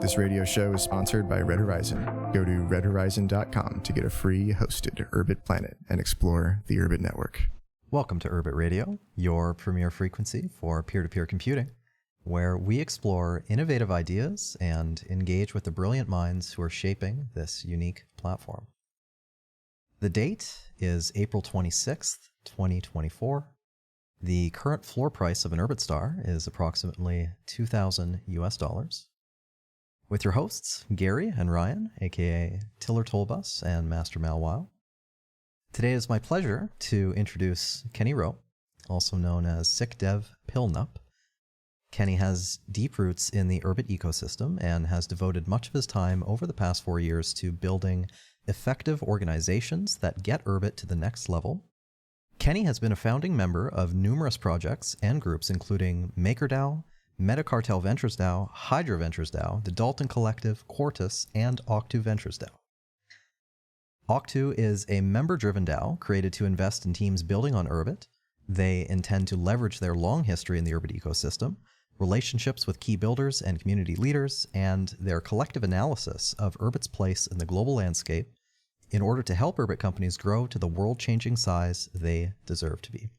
This radio show is sponsored by Red Horizon. Go to redhorizon.com to get a free hosted Urbit planet and explore the Urbit network. Welcome to Urbit Radio, your premier frequency for peer-to-peer computing, where we explore innovative ideas and engage with the brilliant minds who are shaping this unique platform. The date is April 26th, 2024. The current floor price of an Urbit star is approximately $2,000 US. With your hosts, Gary and Ryan, aka Tiller Tollbus and Master Malwile. Today is my pleasure to introduce Kenny Rowe, also known as SickDev Pillnup. Kenny has deep roots in the Urbit ecosystem and has devoted much of his time over the past 4 years to building effective organizations that get Urbit to the next level. Kenny has been a founding member of numerous projects and groups including MakerDAO, Metacartel Ventures DAO, Hydra Ventures DAO, the Dalton Collective, Quartus, and Octu Ventures DAO. Octu is a member-driven DAO created to invest in teams building on Urbit. They intend to leverage their long history in the Urbit ecosystem, relationships with key builders and community leaders, and their collective analysis of Urbit's place in the global landscape in order to help Urbit companies grow to the world-changing size they deserve to be.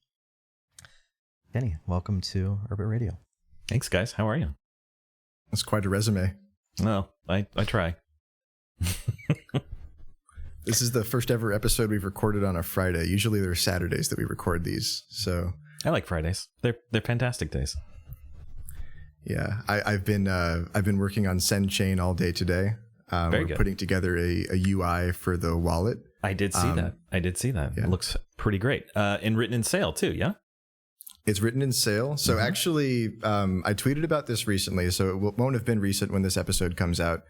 Kenny, welcome to Urbit Radio. Thanks, guys. How are you? That's quite a resume. No, I try. This is the first ever episode we've recorded on a Friday. Usually there are Saturdays that we record these. So I like Fridays. They're fantastic days. Yeah, I've been working on SendChain all day today. Very good. Putting together a UI for the wallet. I did see that. Yeah. It looks pretty great. And written in Sail too, yeah? It's written in Sail. So actually, I tweeted about this recently, so it won't have been recent when this episode comes out.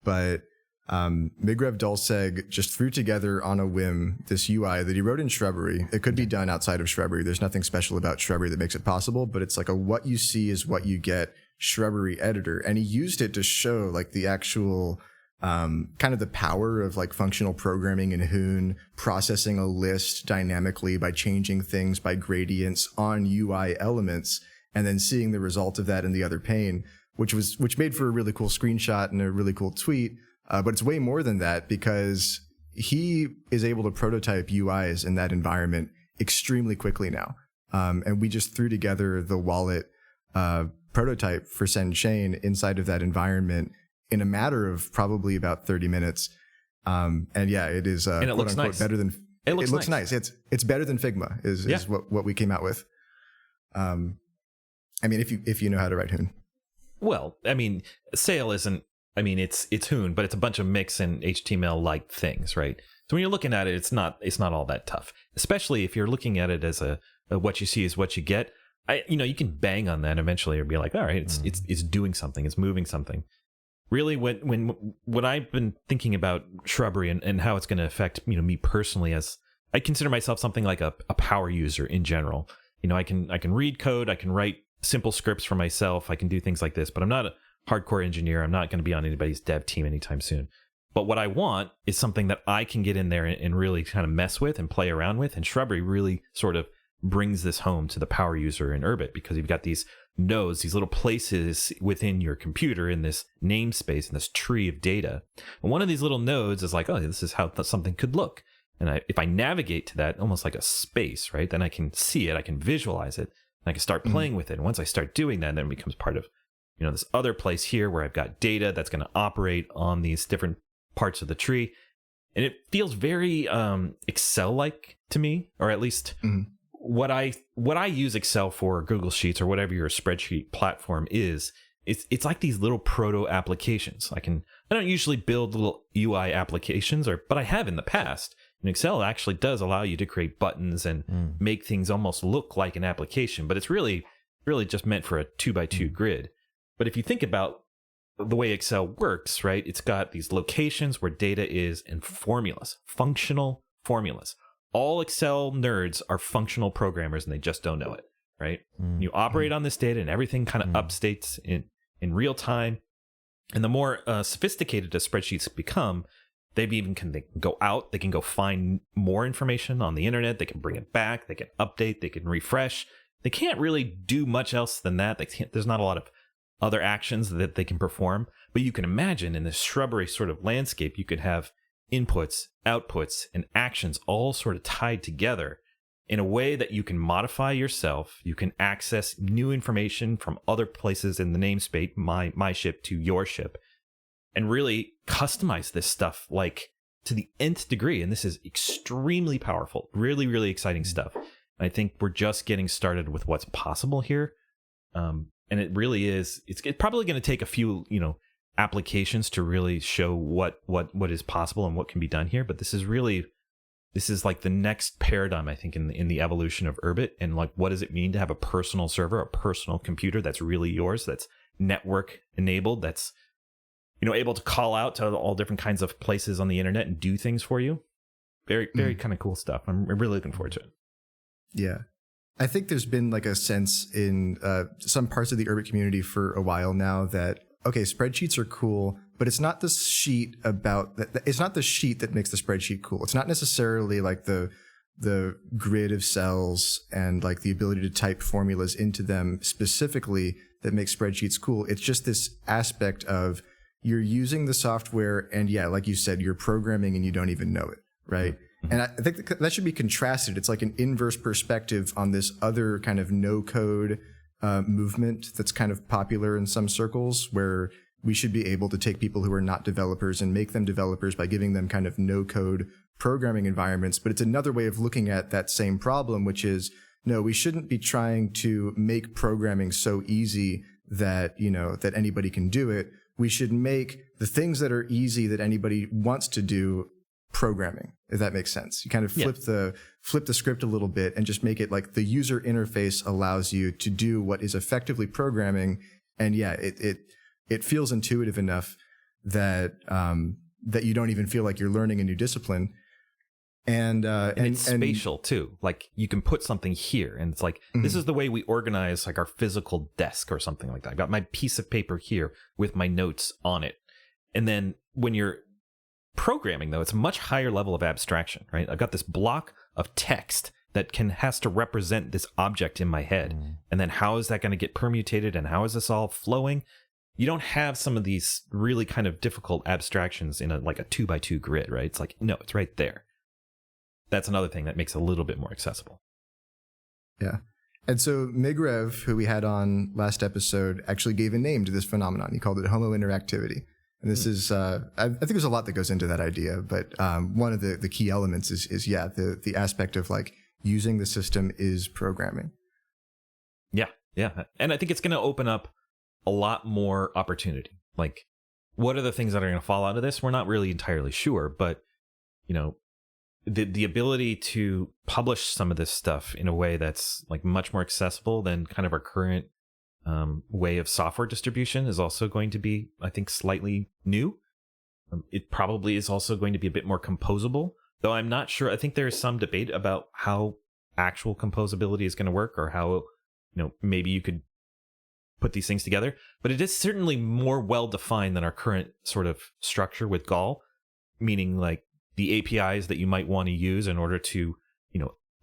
But Migrev Dulseg just threw together on a whim this UI that he wrote in Shrubbery. It could be done outside of Shrubbery. There's nothing special about Shrubbery that makes it possible, but it's like a what you see is what you get Shrubbery editor. And he used it to show like the actual kind of the power of like functional programming in Hoon, processing a list dynamically by changing things by gradients on UI elements, and then seeing the result of that in the other pane, which made for a really cool screenshot and a really cool tweet. But it's way more than that because he is able to prototype UIs in that environment extremely quickly now. And we just threw together the wallet prototype for SendChain inside of that environment in a matter of probably about 30 minutes. And yeah, it is and it looks nice. Better than it looks nice. It's better than Figma is what we came out with. I mean, if you know how to write Hoon. Well, I mean, Sail isn't. I mean, it's Hoon, but it's a bunch of mix and HTML-like things, right? So when you're looking at it, it's not all that tough. Especially if you're looking at it as a what you see is what you get. You can bang on that eventually, or be like, all right, it's doing something, it's moving something. Really, when I've been thinking about Shrubbery and how it's going to affect me personally, as I consider myself something like a power user in general. I can read code, I can write simple scripts for myself, I can do things like this, but I'm not a hardcore engineer. I'm not going to be on anybody's dev team anytime soon. But what I want is something that I can get in there and really kind of mess with and play around with. And Shrubbery really sort of brings this home to the power user in Urbit, because you've got these nodes, these little places within your computer in this namespace, in this tree of data. And one of these little nodes is like, oh, this is how something could look. And if I navigate to that almost like a space, right, then I can see it, I can visualize it, and I can start playing with it. And once I start doing that, then it becomes part of this other place here where I've got data that's going to operate on these different parts of the tree. And it feels very Excel-like to me, or at least what I use Excel for, Google Sheets, or whatever your spreadsheet platform is. It's like these little proto applications. I don't usually build little UI applications, but I have in the past. And Excel actually does allow you to create buttons and make things almost look like an application, but it's really just meant for a 2x2 grid. But if you think about the way Excel works, right, it's got these locations where data is and formulas, functional formulas. All Excel nerds are functional programmers and they just don't know it, right? You operate on this data and everything kind of updates in real time. And the more sophisticated as spreadsheets become, they can go out, they can go find more information on the internet, they can bring it back, they can update, they can refresh. They can't really do much else than that. There's not a lot of other actions that they can perform. But you can imagine in this shrubbery sort of landscape, you could have inputs, outputs, and actions all sort of tied together in a way that you can modify yourself. You can access new information from other places in the namespace, my ship to your ship, and really customize this stuff like to the nth degree. And this is extremely powerful, really, really exciting stuff. I think we're just getting started with what's possible here. And it really is, it's probably going to take a few, applications to really show what is possible and what can be done here. But this is like the next paradigm, I think, in the evolution of Urbit. And like, what does it mean to have a personal server, a personal computer that's really yours, that's network enabled, that's, able to call out to all different kinds of places on the internet and do things for you. Very, very kind of cool stuff. I'm really looking forward to it. Yeah. I think there's been like a sense in some parts of the Urbit community for a while now that, okay, spreadsheets are cool, but it's not the sheet it's not the sheet that makes the spreadsheet cool. It's not necessarily like the grid of cells and like the ability to type formulas into them specifically that makes spreadsheets cool. It's just this aspect of you're using the software and yeah, like you said, you're programming and you don't even know it, right? Mm-hmm. And I think that should be contrasted. It's like an inverse perspective on this other kind of no-code movement that's kind of popular in some circles, where we should be able to take people who are not developers and make them developers by giving them kind of no-code programming environments. But it's another way of looking at that same problem, which is, no, we shouldn't be trying to make programming so easy that, that anybody can do it. We should make the things that are easy that anybody wants to do programming, if that makes sense. You kind of flip the script a little bit and just make it like the user interface allows you to do what is effectively programming. And yeah, it feels intuitive enough that that you don't even feel like you're learning a new discipline. And it's spatial too. Like you can put something here and it's like, this is the way we organize like our physical desk or something like that. I've got my piece of paper here with my notes on it. And then when you're programming though, it's a much higher level of abstraction, right? I've got this block of text that has to represent this object in my head. And then how is that going to get permutated and how is this all flowing? You don't have some of these really kind of difficult abstractions in a 2x2 grid, right? It's like, no, it's right there. That's another thing that makes it a little bit more accessible. Yeah. And so Migrev, who we had on last episode, actually gave a name to this phenomenon. He called it homo interactivity. And this is, I think there's a lot that goes into that idea, but one of the key elements is the aspect of like using the system is programming. Yeah. And I think it's going to open up a lot more opportunity. Like, what are the things that are going to fall out of this? We're not really entirely sure, but, the ability to publish some of this stuff in a way that's like much more accessible than kind of our current way of software distribution is also going to be, I think, slightly new. It probably is also going to be a bit more composable, though I'm not sure. I think there is some debate about how actual composability is going to work, or how, maybe you could put these things together. But it is certainly more well-defined than our current sort of structure with Gall, meaning like the APIs that you might want to use in order to,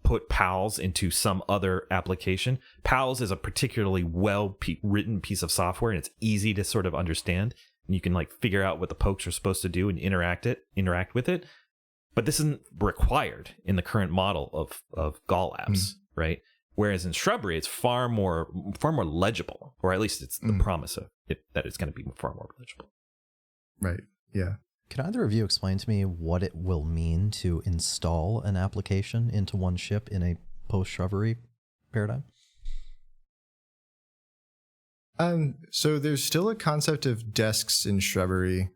put PALs into some other application. PALs is a particularly well-written piece of software, and it's easy to sort of understand. And you can like figure out what the pokes are supposed to do and interact with it. But this isn't required in the current model of Gall apps, right? Whereas in Shrubbery, it's far more legible, or at least it's the promise of it that it's going to be far more legible. Right. Yeah. Can either of you explain to me what it will mean to install an application into one ship in a post-Shrubbery paradigm? So there's still a concept of desks in Shrubbery.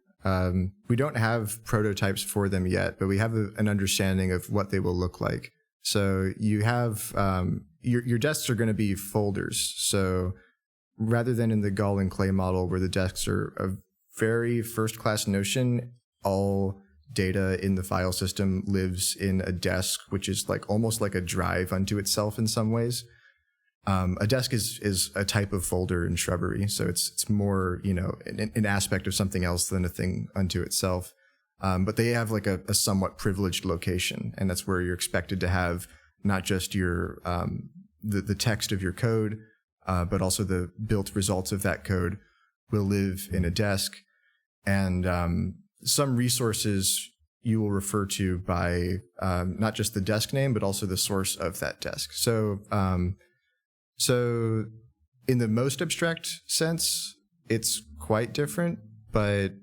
We don't have prototypes for them yet, but we have an understanding of what they will look like. So you have your desks are going to be folders. So rather than in the Gall and Clay model where the desks are a very first-class notion, all data in the file system lives in a desk, which is like almost like a drive unto itself in some ways. A desk is a type of folder in Shrubbery, so it's more an aspect of something else than a thing unto itself. But they have like a somewhat privileged location, and that's where you're expected to have not just your the text of your code, but also the built results of that code, will live in a desk, and some resources you will refer to by not just the desk name, but also the source of that desk. So in the most abstract sense, it's quite different, but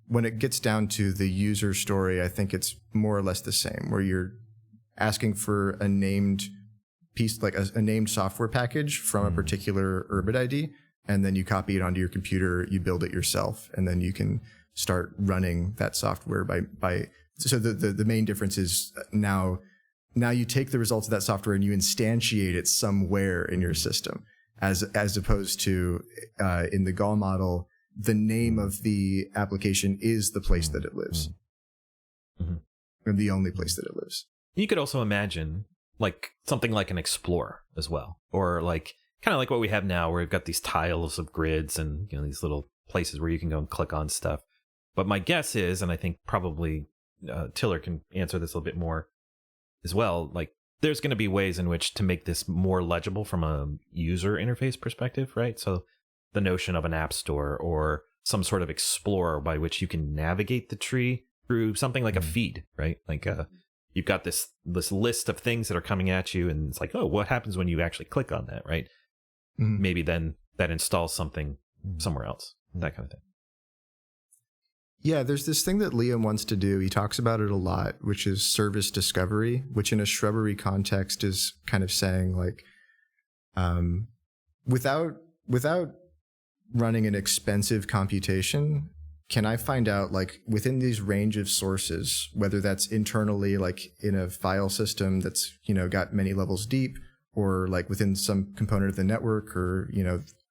when it gets down to the user story, I think it's more or less the same, where you're asking for a named piece, like a named software package from a particular Urbit ID, and then you copy it onto your computer, you build it yourself, and then you can start running that software by so the main difference is now you take the results of that software and you instantiate it somewhere in your system, as opposed to in the Gall model, the name of the application is the place that it lives, and the only place that it lives. You could also imagine like something like an Explorer as well, or like kind of like what we have now, where we've got these tiles of grids and these little places where you can go and click on stuff. But my guess is, and I think probably Tiller can answer this a little bit more as well, like there's going to be ways in which to make this more legible from a user interface perspective, right? So the notion of an app store or some sort of explorer by which you can navigate the tree through something like a feed, right? Like you've got this list of things that are coming at you, and it's like, oh, what happens when you actually click on that, right? Maybe then that installs something somewhere else, that kind of thing. Yeah, there's this thing that Liam wants to do. He talks about it a lot, which is service discovery, which in a shrubbery context is kind of saying like, without running an expensive computation, can I find out like within these range of sources, whether that's internally like in a file system that's, got many levels deep, or like within some component of the network, or,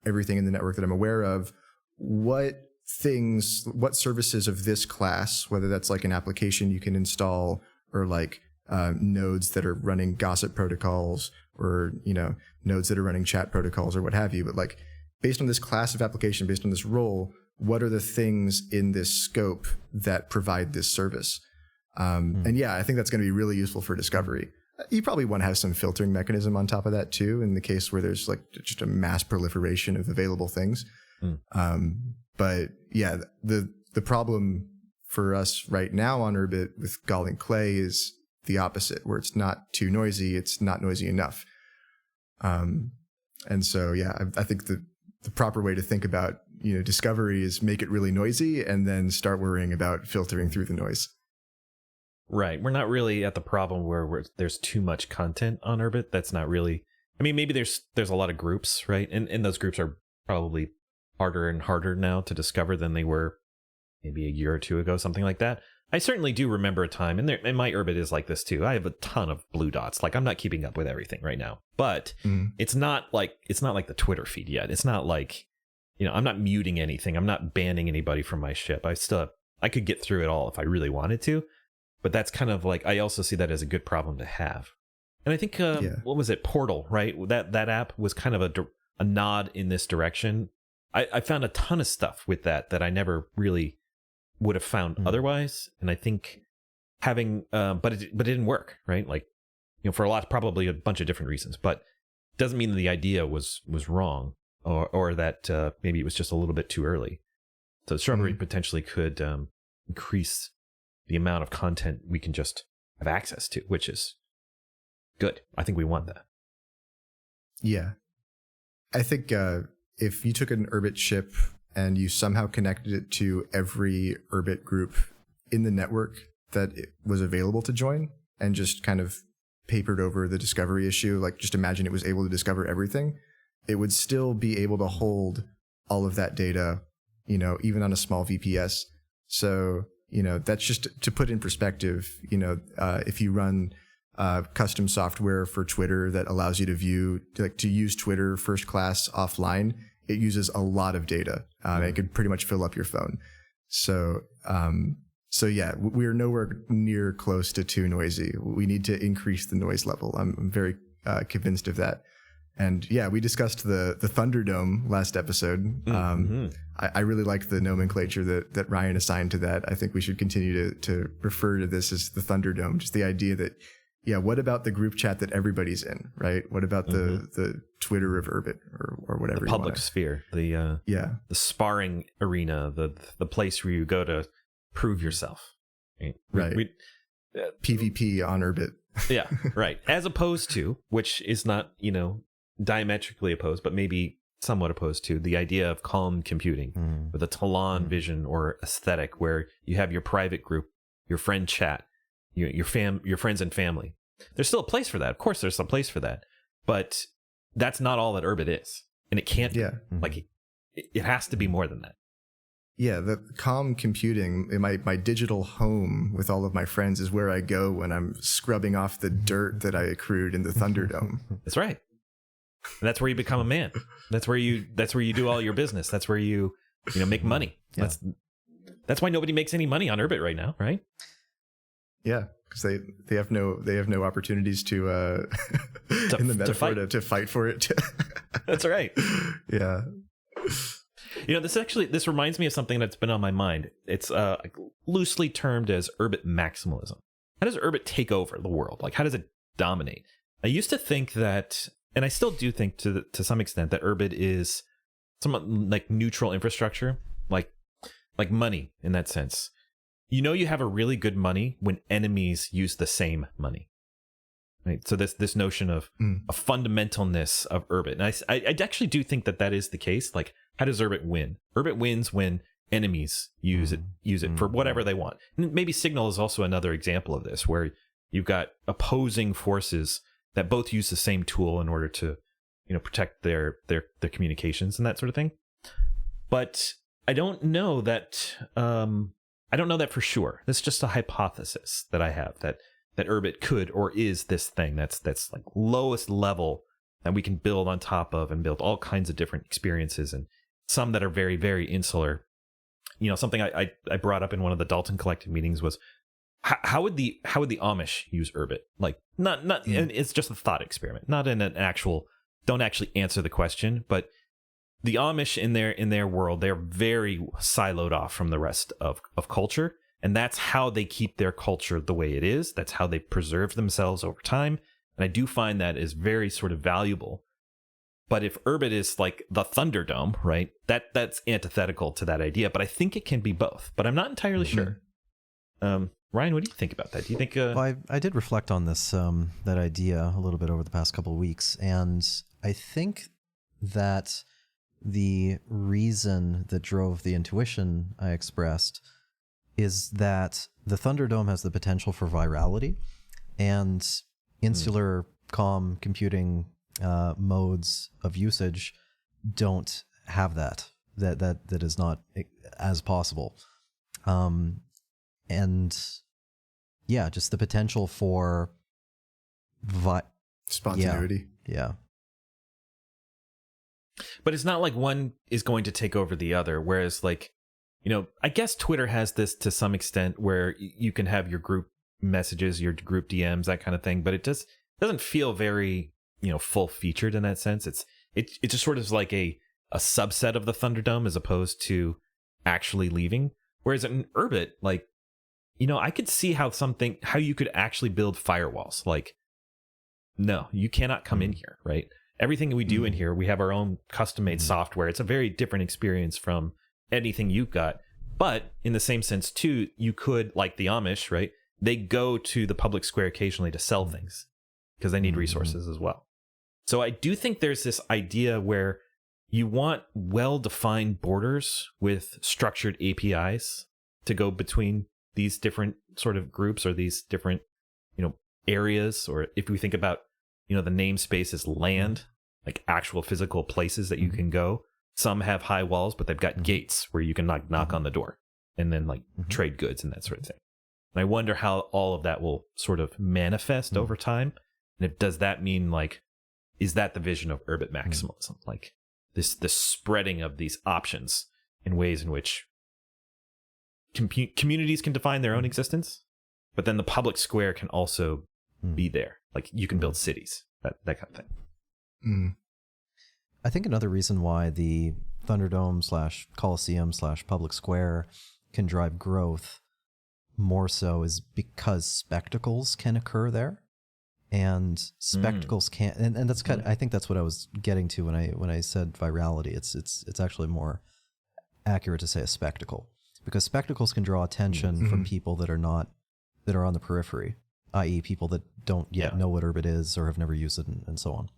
everything in the network that I'm aware of, what services of this class, whether that's like an application you can install, or like nodes that are running gossip protocols, or nodes that are running chat protocols, or what have you, but like based on this class of application, based on this role, what are the things in this scope that provide this service? And yeah, I think that's going to be really useful for discovery. You probably want to have some filtering mechanism on top of that too, in the case where there's like just a mass proliferation of available things. But yeah, the problem for us right now on Urbit with Gall and Clay is the opposite, where it's not too noisy, it's not noisy enough. And so yeah, I think the proper way to think about discovery is make it really noisy, and then start worrying about filtering through the noise. Right. We're not really at the problem where there's too much content on Urbit. That's not really. I mean, maybe there's a lot of groups, right? And those groups are probably harder and harder now to discover than they were maybe a year or two ago, something like that. I certainly do remember a time, and my Urbit is like this too. I have a ton of blue dots. Like I'm not keeping up with everything right now, but it's not like the Twitter feed yet. It's not like, I'm not muting anything. I'm not banning anybody from my ship. I could get through it all if I really wanted to, but that's kind of like, I also see that as a good problem to have. And I think, what was it? Portal, right? That app was kind of a nod in this direction. I found a ton of stuff with that I never really would have found otherwise. And I think having, but it didn't work, right? Like, for probably a bunch of different reasons, but it doesn't mean that the idea was wrong, or that maybe it was just a little bit too early. So Shrubbery potentially could increase the amount of content we can just have access to, which is good. I think we want that. Yeah. I think if you took an Urbit chip and you somehow connected it to every Urbit group in the network that it was available to join, and just kind of papered over the discovery issue, like just imagine it was able to discover everything, it would still be able to hold all of that data, even on a small VPS. So, that's just to put in perspective, if you run custom software for Twitter that allows you to use Twitter first class offline, it uses a lot of data. It could pretty much fill up your phone. So yeah, we're nowhere near close to too noisy. We need to increase the noise level. I'm very convinced of that. And yeah, we discussed the Thunderdome last episode. I really like the nomenclature that Ryan assigned to that. I think we should continue to refer to this as the Thunderdome, just the idea that what about the group chat that everybody's in, right? What about the Twitter of Urbit or whatever? The public sphere, the sparring arena, the place where you go to prove yourself. Right. PvP on Urbit. Yeah, right. As opposed to, which is not, diametrically opposed, but maybe somewhat opposed to the idea of calm computing with a Talon vision or aesthetic where you have your private group, your friend chat, your friends and family. There's still a place for that. Of course, there's some place for that, but that's not all that Urbit is, and it can't. Yeah, like it has to be more than that. Yeah, the calm computing, my digital home with all of my friends is where I go when I'm scrubbing off the dirt that I accrued in the Thunderdome. That's right. That's where you become a man. That's where you do all your business. That's where you make money. Yeah. That's why nobody makes any money on Urbit right now, right? Yeah, because they have no opportunities to in the metaphor to fight for it. That's right. Yeah. This reminds me of something that's been on my mind. It's loosely termed as Urbit maximalism. How does Urbit take over the world? Like, how does it dominate? I used to think that, and I still do think to some extent, that Urbit is somewhat like neutral infrastructure, like money in that sense. You have a really good money when enemies use the same money. Right. So this notion of a fundamentalness of Urbit. And I actually do think that is the case. Like, how does Urbit win? Urbit wins when enemies use it for whatever they want. And maybe Signal is also another example of this, where you've got opposing forces that both use the same tool in order to, protect their communications and that sort of thing. But I don't know that. I don't know that for sure. This is just a hypothesis that I have that Urbit could or is this thing that's like lowest level that we can build on top of and build all kinds of different experiences, and some that are very, very insular. Something I brought up in one of the Dalton Collective meetings was how would the Amish use Urbit? Like not and it's just a thought experiment, not in an actual, don't actually answer the question, but the Amish in their world, they're very siloed off from the rest of culture. And that's how they keep their culture the way it is. That's how they preserve themselves over time. And I do find that is very sort of valuable. But if Urbit is like the Thunderdome, right, that's antithetical to that idea. But I think it can be both. But I'm not entirely sure. Ryan, what do you think about that? Do you think... Well, I did reflect on this, that idea a little bit over the past couple of weeks. And I think that the reason that drove the intuition I expressed is that the Thunderdome has the potential for virality, and insular calm computing modes of usage don't have that is not as possible. And yeah, just the potential for spontaneity. Yeah. But it's not like one is going to take over the other, whereas like, I guess Twitter has this to some extent where you can have your group messages, your group DMs, that kind of thing, but it just doesn't feel very, full featured in that sense. It just sort of is like a subset of the Thunderdome as opposed to actually leaving. Whereas in Urbit, like, I could see how you could actually build firewalls. Like, no, you cannot come in here, right? Everything we do in here, we have our own custom-made software. It's a very different experience from anything you've got. But in the same sense, too, you could, like the Amish, right? They go to the public square occasionally to sell things because they need resources as well. So I do think there's this idea where you want well-defined borders with structured APIs to go between these different sort of groups or these different, areas. Or if we think about, the namespace is land, like actual physical places that you can go. Some have high walls, but they've got gates where you can knock on the door and then trade goods and that sort of thing. And I wonder how all of that will sort of manifest over time. And does that mean is that the vision of Urbit maximalism? Like this spreading of these options in ways in which communities can define their own existence, but then the public square can also be there. Like you can build cities, that kind of thing. I think another reason why the Thunderdome / Coliseum / Public Square can drive growth more so is because spectacles can occur there. and spectacles can't. And that's kind of, I think that's what I was getting to when I said virality. It's actually more accurate to say a spectacle, because spectacles can draw attention from people that are on the periphery, i.e., people that don't yet know what Urbit is or have never used it, and so on.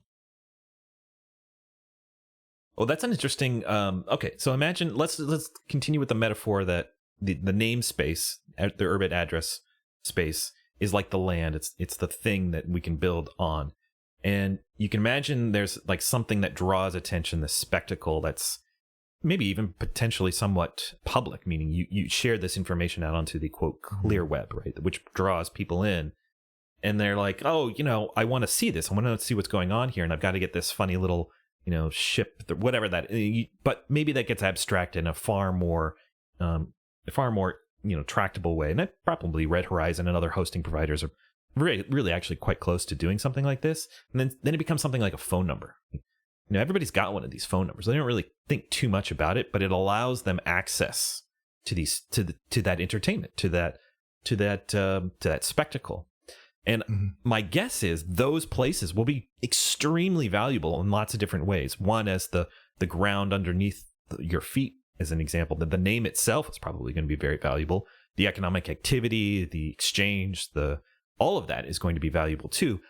Well, that's an interesting. Okay, so imagine let's continue with the metaphor that the namespace, the Urbit address space, is like the land. It's the thing that we can build on, and you can imagine there's like something that draws attention, the spectacle that's maybe even potentially somewhat public, meaning you share this information out onto the quote clear web, right, which draws people in, and they're like, oh, I want to see this. I want to see what's going on here, and I've got to get this funny little ship, whatever that. But maybe that gets abstracted in a far more tractable way. And that probably Red Horizon and other hosting providers are really actually quite close to doing something like this. And then it becomes something like a phone number. Everybody's got one of these phone numbers. They don't really think too much about it, but it allows them access to these to that entertainment, to that spectacle. And my guess is those places will be extremely valuable in lots of different ways. One, as the ground underneath your feet, as an example, that the name itself is probably going to be very valuable. The economic activity, the exchange, all of that is going to be valuable too.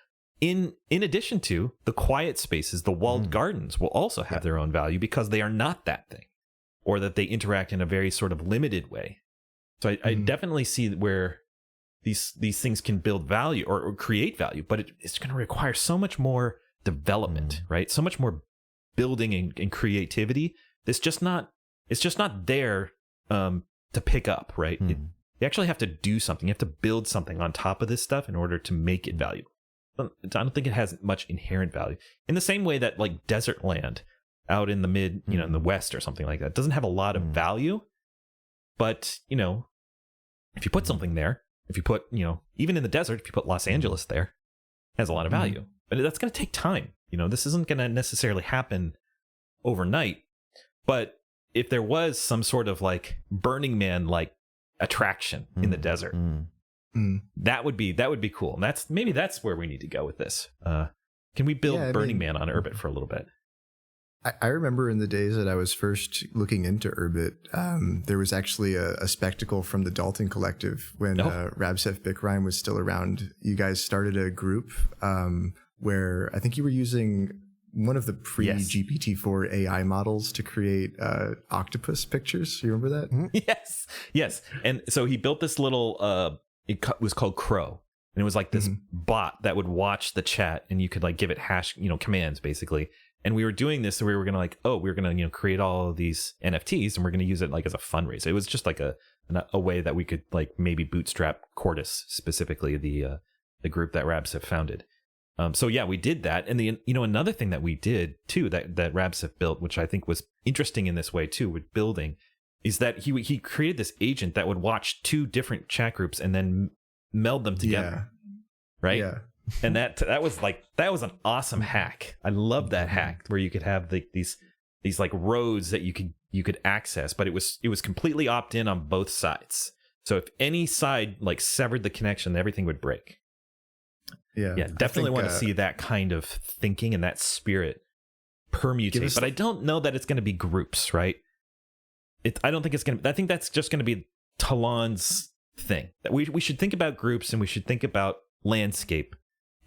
In addition to the quiet spaces, the walled gardens will also have their own value because they are not that thing, or that they interact in a very sort of limited way. So I definitely see where these things can build value or create value, but it's going to require so much more development, right? So much more building and creativity. It's just not there to pick up, right? You actually have to do something. You have to build something on top of this stuff in order to make it valuable. I don't think it has much inherent value. In the same way that like desert land out in the in the West or something like that doesn't have a lot of value, but if you put something there, if you put, even in the desert, if you put Los Angeles there, it has a lot of value. But that's going to take time. This isn't going to necessarily happen overnight. But if there was some sort of like Burning Man like attraction in the desert, that would be cool. And maybe that's where we need to go with this. Can we build Burning Man on Urbit for a little bit? I remember in the days that I was first looking into Urbit, there was actually a spectacle from the Dalton Collective when Rabsef Bikrime was still around. You guys started a group where I think you were using one of the pre-GPT-4 AI models to create octopus pictures. You remember that? Yes. And so he built this little, it was called Crow. And it was like this bot that would watch the chat, and you could like give it commands basically. And we were doing this, so we were going to create all of these NFTs, and we're going to use it like as a fundraiser. It was just like a way that we could like maybe bootstrap Quartus, specifically the group that Rabsef founded. So yeah, we did that. And another thing that we did too, that Rabsef built, which I think was interesting in this way too, with building, is that he created this agent that would watch two different chat groups and then meld them together. Right? Yeah. And that was an awesome hack. I love that hack where you could have these like roads that you could access, but it was completely opt-in on both sides. So if any side like severed the connection, everything would break. Yeah, definitely want to see that kind of thinking and that spirit permutate. But I don't know that it's going to be groups, right? I don't think it's going to. I think that's just going to be Talon's thing. That we should think about groups, and we should think about landscape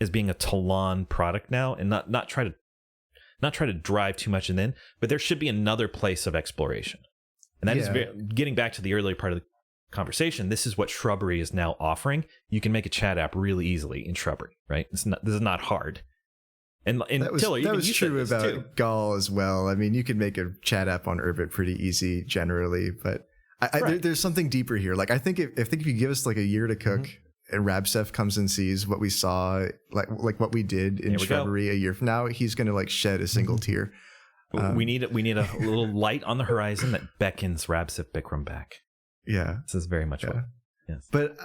as being a Talon product now, and not try to drive too much in. But there should be another place of exploration, and that is getting back to the earlier part of the conversation. This is what Shrubbery is now offering. You can make a chat app really easily in Shrubbery, right? This is not hard. And Tiller, that was true about Gall as well. I mean, you could make a chat app on Urbit pretty easy generally, but there's something deeper here. Like I think if you give us like a year to cook, and Rabsef comes and sees what we saw, like what we did in Shrubbery a year from now, he's going to like shed a single tear. We need a little light on the horizon that beckons Rabsef Bikram back. Yeah, this is very much what. Yes, but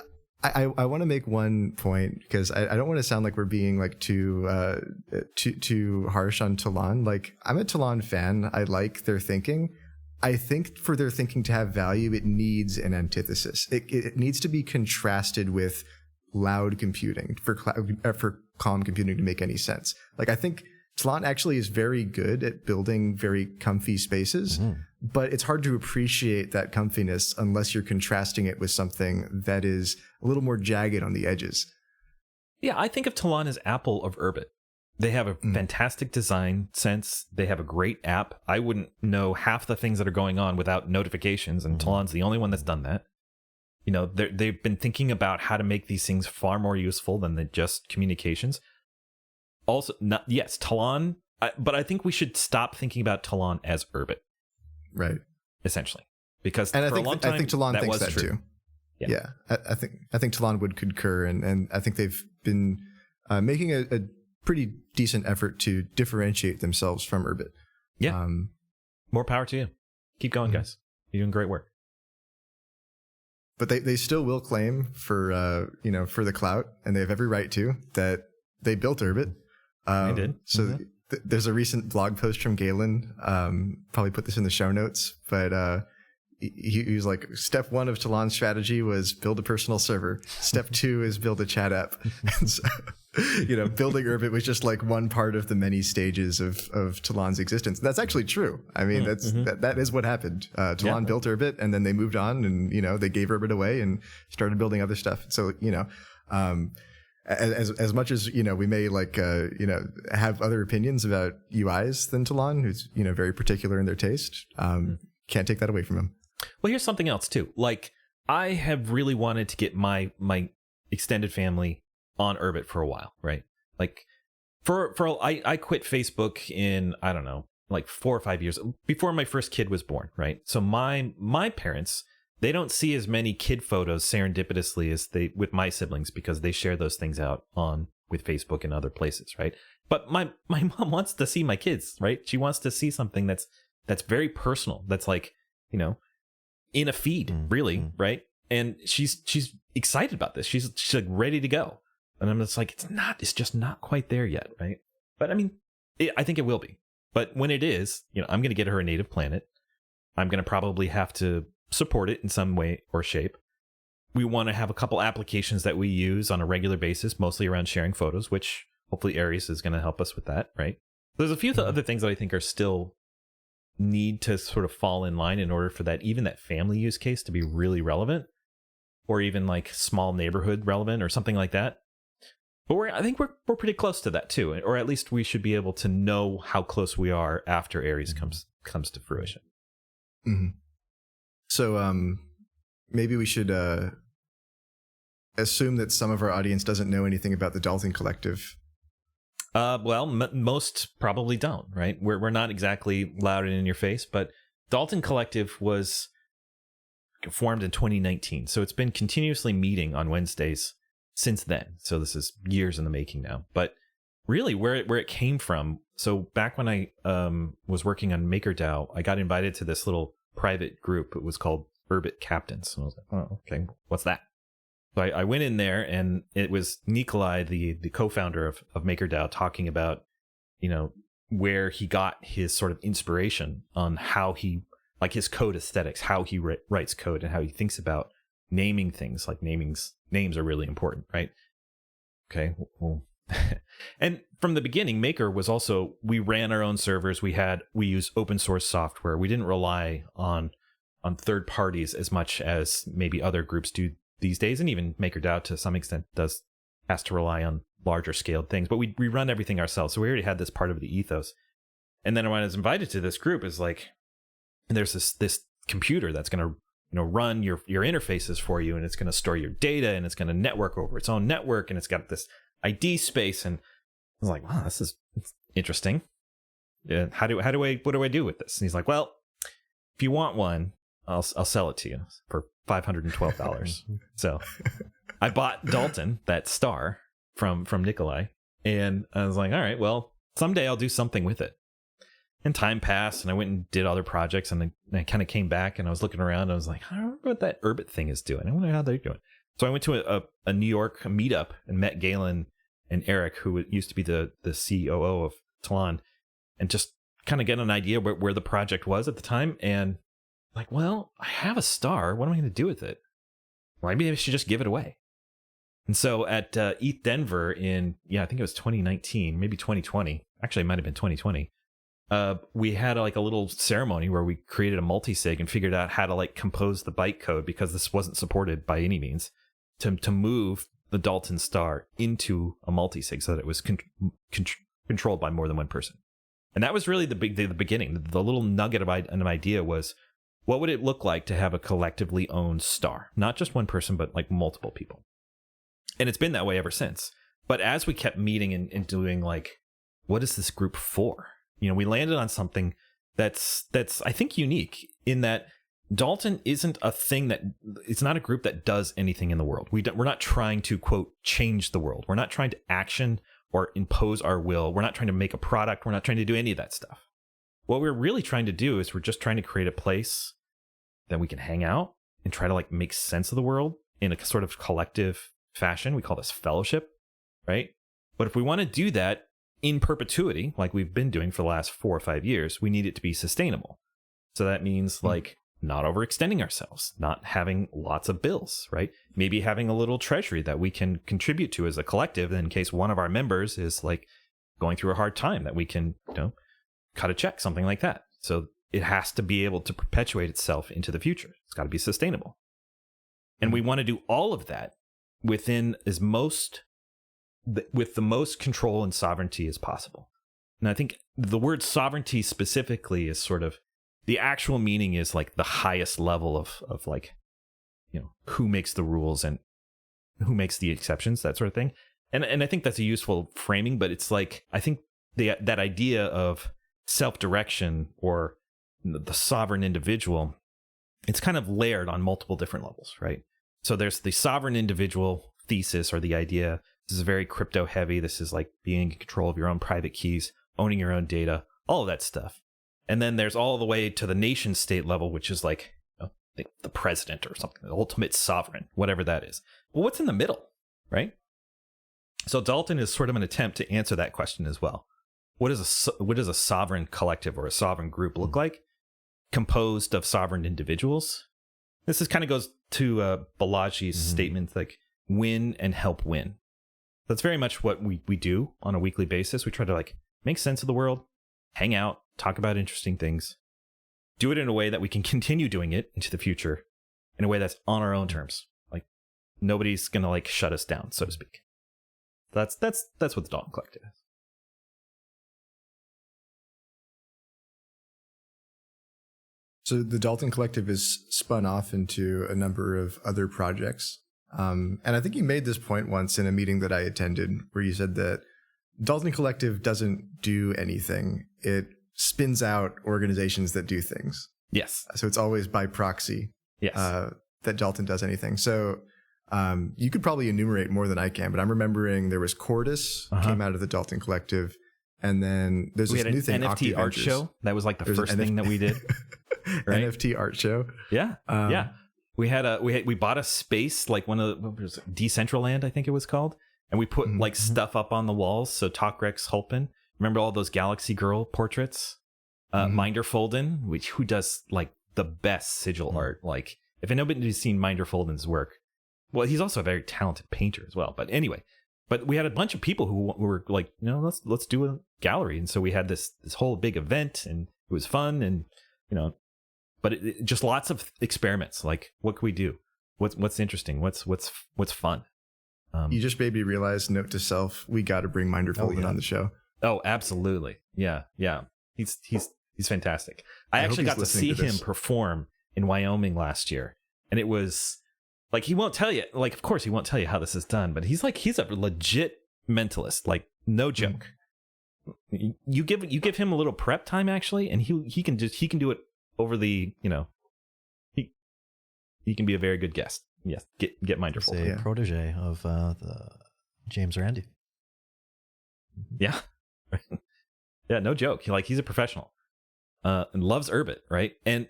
I want to make one point, because I don't want to sound like we're being like too harsh on Talon. Like, I'm a Talon fan. I like their thinking. I think for their thinking to have value, it needs an antithesis. It needs to be contrasted with loud computing. For calm computing to make any sense. Like, I think Talon actually is very good at building very comfy spaces, but it's hard to appreciate that comfiness unless you're contrasting it with something that is a little more jagged on the edges. Yeah, I think of Talon as Apple of Urbit. They have a fantastic design sense. They have a great app. I wouldn't know half the things that are going on without notifications, and Talon's the only one that's done that. You know, they've been thinking about how to make these things far more useful than just communications. Also, yes, Talon, but I think we should stop thinking about Talon as Urbit. Right. Essentially. Because and for a long time, I think Talon thinks that true. too. Yeah. I think Talon would concur, and I think they've been making a pretty decent effort to differentiate themselves from Urbit. Yeah. More power to you. Keep going, guys. You're doing great work. But they still will claim for for the clout, and they have every right to, that they built Urbit. They did. So there's a recent blog post from Galen. Probably put this in the show notes, but he was like, step 1 of Talon's strategy was build a personal server. Step 2 is build a chat app. And so, building Urbit was just like one part of the many stages of Talon's existence. And that's actually true. I mean, that is what happened. Talon built Urbit, and then they moved on, and they gave Urbit away and started building other stuff. So as much as we may have other opinions about UIs than Talon, who's very particular in their taste, can't take that away from him. Well, here's something else too. Like, I have really wanted to get my extended family on Urbit for a while, right? Like, I quit Facebook in, I don't know, like 4 or 5 years before my first kid was born, right? So my parents, they don't see as many kid photos serendipitously as they with my siblings, because they share those things out with Facebook and other places, right? But my mom wants to see my kids, right? She wants to see something that's very personal, that's like, in a feed, really, right? And she's excited about this. She's like ready to go. And I'm just like, it's just not quite there yet, right? But I mean, I think it will be. But when it is, I'm going to get her a native planet. I'm going to probably have to support it in some way or shape. We want to have a couple applications that we use on a regular basis, mostly around sharing photos, which hopefully Aries is going to help us with that, right? There's a few other things that I think are still need to sort of fall in line in order for that family use case to be really relevant, or even like small neighborhood relevant or something like that. But I think we're pretty close to that too, or at least we should be able to know how close we are after Aries comes to fruition. Mm-hmm. So maybe we should assume that some of our audience doesn't know anything about the Dalton Collective. Well, most probably don't, right? We're not exactly loud and in your face, but Dalton Collective was formed in 2019. So it's been continuously meeting on Wednesdays since then. So this is years in the making now. But really where it came from, so back when I was working on MakerDAO, I got invited to this little private group. It was called Urbit Captains. And I was like, oh, okay, what's that? So I went in there, and it was Nikolai, the co-founder of MakerDAO, talking about, where he got his sort of inspiration on how he, like his code aesthetics, how he writes code, and how he thinks about naming things. Like names are really important, right? Okay. Well, and from the beginning, Maker was also, we ran our own servers. We used open source software. We didn't rely on third parties as much as maybe other groups do these days, and even MakerDAO to some extent has to rely on larger scaled things, but we run everything ourselves. So we already had this part of the ethos. And then when I was invited to this group, is like, and there's this computer that's going to run your interfaces for you, and it's going to store your data, and it's going to network over its own network, and it's got this ID space. And I was like, wow, this is interesting. Yeah, what do I do with this? And he's like, well, if you want one, I'll sell it to you for $512. So I bought Dalton, that star from Nikolai, and I was like, all right, well, someday I'll do something with it. And time passed, and I went and did other projects, and I kind of came back, and I was looking around, and I was like, I don't know what that Urbit thing is doing. I wonder how they're doing. So I went to a New York meetup and met Galen and Eric, who used to be the COO of Talon, and just kind of get an idea where the project was at the time. And like, well, I have a star. What am I going to do with it? Well, maybe I should just give it away. And so at ETH Denver in, I think it was 2019, maybe 2020. Actually, it might have been 2020. We had like a little ceremony where we created a multi-sig and figured out how to like compose the bytecode, because this wasn't supported by any means, to move the Dalton star into a multi-sig so that it was controlled by more than one person. And that was really the beginning. The little nugget of an idea was, what would it look like to have a collectively owned star? Not just one person, but like multiple people. And it's been that way ever since. But as we kept meeting and doing like, what is this group for? We landed on something that's I think unique in that Dalton isn't a thing it's not a group that does anything in the world. We're not trying to, quote, change the world. We're not trying to action or impose our will. We're not trying to make a product. We're not trying to do any of that stuff. What we're really trying to do is we're just trying to create a place that we can hang out and try to like make sense of the world in a sort of collective fashion. We call this fellowship, right? But if we want to do that in perpetuity, like we've been doing for the last 4 or 5 years, we need it to be sustainable. So that means like not overextending ourselves, not having lots of bills, right? Maybe having a little treasury that we can contribute to as a collective in case one of our members is like going through a hard time, that we can, cut a check, something like that. So it has to be able to perpetuate itself into the future. It's got to be sustainable. And we want to do all of that within with the most control and sovereignty as possible. And I think the word sovereignty specifically is sort of, the actual meaning is like the highest level of like, who makes the rules and who makes the exceptions, that sort of thing. And I think that's a useful framing, but it's like, I think that idea of self-direction or the sovereign individual, it's kind of layered on multiple different levels, right? So there's the sovereign individual thesis, or the idea, this is very crypto heavy. This is like being in control of your own private keys, owning your own data, all of that stuff. And then there's all the way to the nation state level, which is like the president or something, the ultimate sovereign, whatever that is. Well, what's in the middle, right? So Dalton is sort of an attempt to answer that question as well. What does a sovereign collective or a sovereign group look like? Composed of sovereign individuals. This is kind of goes to Balaji's statement, like win and help win. That's very much what we do on a weekly basis. We try to like make sense of the world, hang out, talk about interesting things, do it in a way that we can continue doing it into the future, in a way that's on our own terms. Like nobody's gonna like shut us down, so to speak. That's what the Dalton Collective is. So the Dalton Collective is spun off into a number of other projects. And I think you made this point once in a meeting that I attended, where you said that Dalton Collective doesn't do anything. It spins out organizations that do things. Yes. So it's always by proxy. Yes. That Dalton does anything. So you could probably enumerate more than I can, but I'm remembering there was Cordis, came out of the Dalton Collective. And then there's this new thing, NFT art show. That was like the first thing that we did. Right? NFT art show. Yeah. Yeah. We bought a space, like one of the, what was it, Decentraland, I think it was called. And we put like stuff up on the walls. So Talk Rex Hulpin. Remember all those Galaxy Girl portraits? Minder Folden, who does like the best sigil art. Like if anybody's seen Minder Folden's work, well, he's also a very talented painter as well. But anyway, we had a bunch of people who were like, let's do a gallery. And so we had this whole big event, and it was fun, and but it just lots of experiments. Like, what can we do? What's interesting? What's fun? You just made me realize, note to self, we got to bring Minder Folden on the show. Oh, absolutely. Yeah. He's fantastic. I actually got to see him perform in Wyoming last year, and it was like, he won't tell you. Like, of course, he won't tell you how this is done, but he's a legit mentalist. Like, no joke. You give him a little prep time, actually, and he can do it over the, he can be a very good guest. Yes, get Minder Folden. A protege of the James Randi. Yeah. Yeah, no joke. He's a professional. And loves Urbit, right? And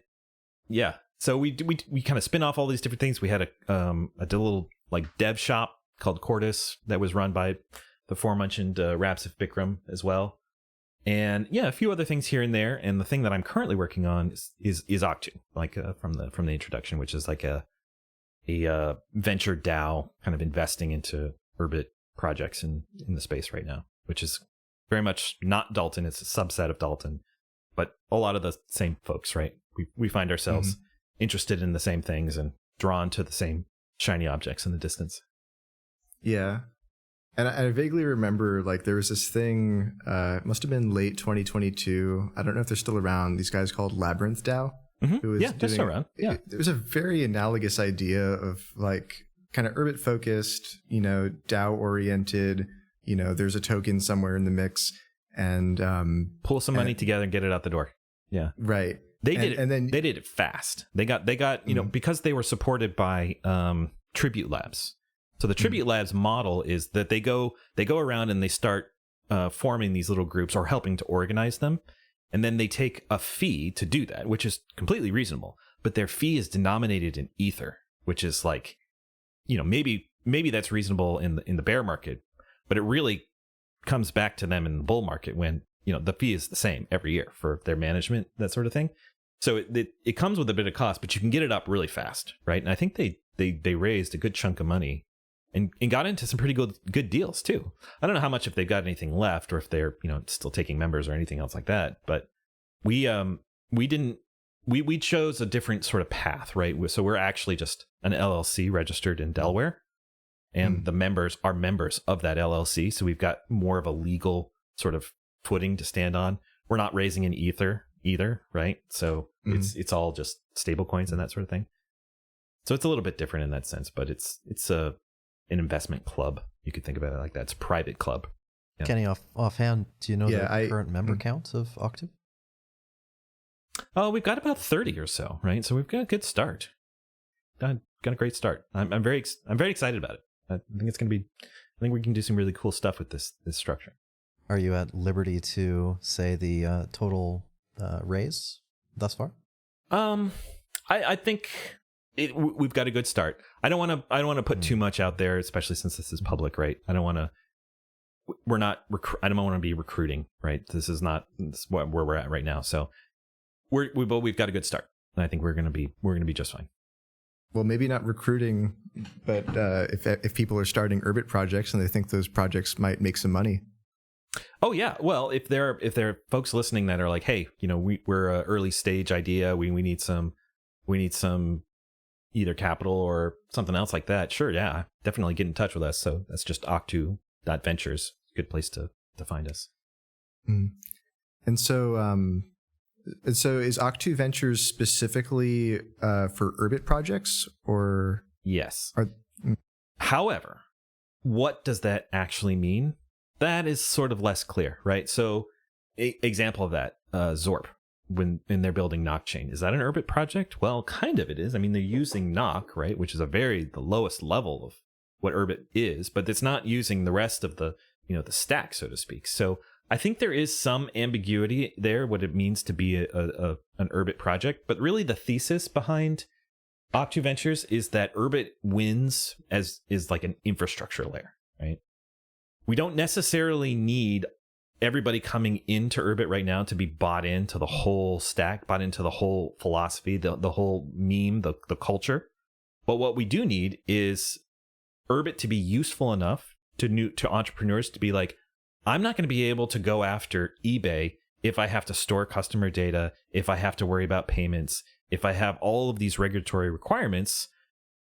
yeah, so we kind of spin off all these different things. We had a little like dev shop called Cordis that was run by the aforementioned Rapsif Bikram as well. And yeah, a few other things here and there. And the thing that I'm currently working on is Octu, like from the introduction, which is like venture DAO kind of investing into Urbit projects in the space right now, which is very much not Dalton. It's a subset of Dalton, but a lot of the same folks, right? We find ourselves interested in the same things and drawn to the same shiny objects in the distance. Yeah. And I vaguely remember, like, there was this thing, it must have been late 2022. I don't know if they're still around. These guys called Labyrinth DAO. Who was they're still around. Yeah. It was a very analogous idea of, like, kind of Urbit focused, DAO oriented, there's a token somewhere in the mix, and pull some money together and get it out the door. Yeah. Right. They did it, and then they did it fast. They got because they were supported by Tribute Labs. So the Tribute Labs model is that they go around and they start forming these little groups or helping to organize them. And then they take a fee to do that, which is completely reasonable. But their fee is denominated in Ether, which is like, maybe that's reasonable in the bear market, but it really comes back to them in the bull market when, the fee is the same every year for their management, that sort of thing. So it comes with a bit of cost, but you can get it up really fast, right? And I think they raised a good chunk of money and got into some pretty good deals too. I don't know how much, if they've got anything left or if they're, still taking members or anything else like that. But we chose a different sort of path, right? So we're actually just an LLC registered in Delaware, and the members are members of that LLC. So we've got more of a legal sort of footing to stand on. We're not raising in Ether either, right? So it's all just stable coins and that sort of thing. So it's a little bit different in that sense, but it's an investment club. You could think about it like that. It's a private club. Yeah. Kenny, offhand, do you know the current member count of Octave? Oh, we've got about 30 or so, right? So we've got a good start. Got a great start. I'm very excited about it. I think we can do some really cool stuff with this structure. Are you at liberty to say the total raise thus far? I think we've got a good start. I don't want to put too much out there, especially since this is public, right? I don't want to be recruiting, right? This is where we're at right now. So we've got a good start, and I think we're gonna be just fine. Well, maybe not recruiting, but if people are starting Urbit projects and they think those projects might make some money. Oh yeah, well, if there are folks listening that are like, hey, we're a early stage idea, we need some either capital or something else like that. Sure, yeah, definitely get in touch with us. So that's just octu.ventures. Good place to find us. And so is Octu Ventures specifically for Urbit projects, or? Yes. However, what does that actually mean? That is sort of less clear, right? So example of that, Zorp, when they're building Nock chain. Is that an Urbit project? Well, kind of it is. I mean, they're using Nock, right? Which is the lowest level of what Urbit is, but it's not using the rest of the stack, so to speak. So I think there is some ambiguity there, what it means to be an Urbit project, but really the thesis behind Octu Ventures is that Urbit wins is like an infrastructure layer, right? We don't necessarily need everybody coming into Urbit right now to be bought into the whole stack, bought into the whole philosophy, the whole meme, the culture. But what we do need is Urbit to be useful enough to entrepreneurs to be like, I'm not going to be able to go after eBay if I have to store customer data, if I have to worry about payments, if I have all of these regulatory requirements,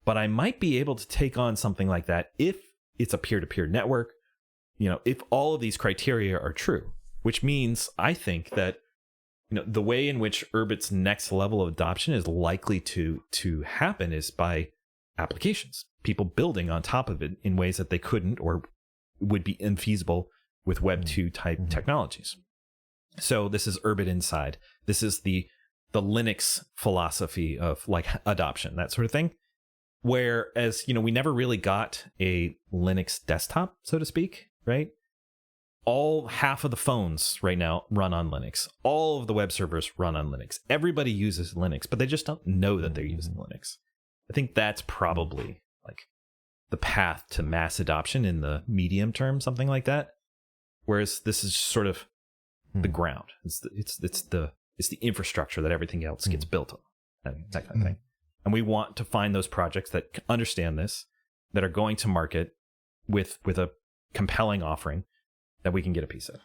but I might be able to take on something like that if it's a peer-to-peer network, if all of these criteria are true, which means I think that, the way in which Urbit's next level of adoption is likely to happen is by applications, people building on top of it in ways that they couldn't or would be infeasible with Web 2 type technologies. So this is Urbit Inside. This is the Linux philosophy of like adoption, that sort of thing. Whereas, we never really got a Linux desktop, so to speak, right? Half of the phones right now run on Linux. All of the web servers run on Linux. Everybody uses Linux, but they just don't know that they're using Linux. I think that's probably like the path to mass adoption in the medium term, something like that. Whereas this is sort of the ground. It's the infrastructure that everything else gets built on. That kind of thing. And we want to find those projects that understand this, that are going to market with a compelling offering that we can get a piece of.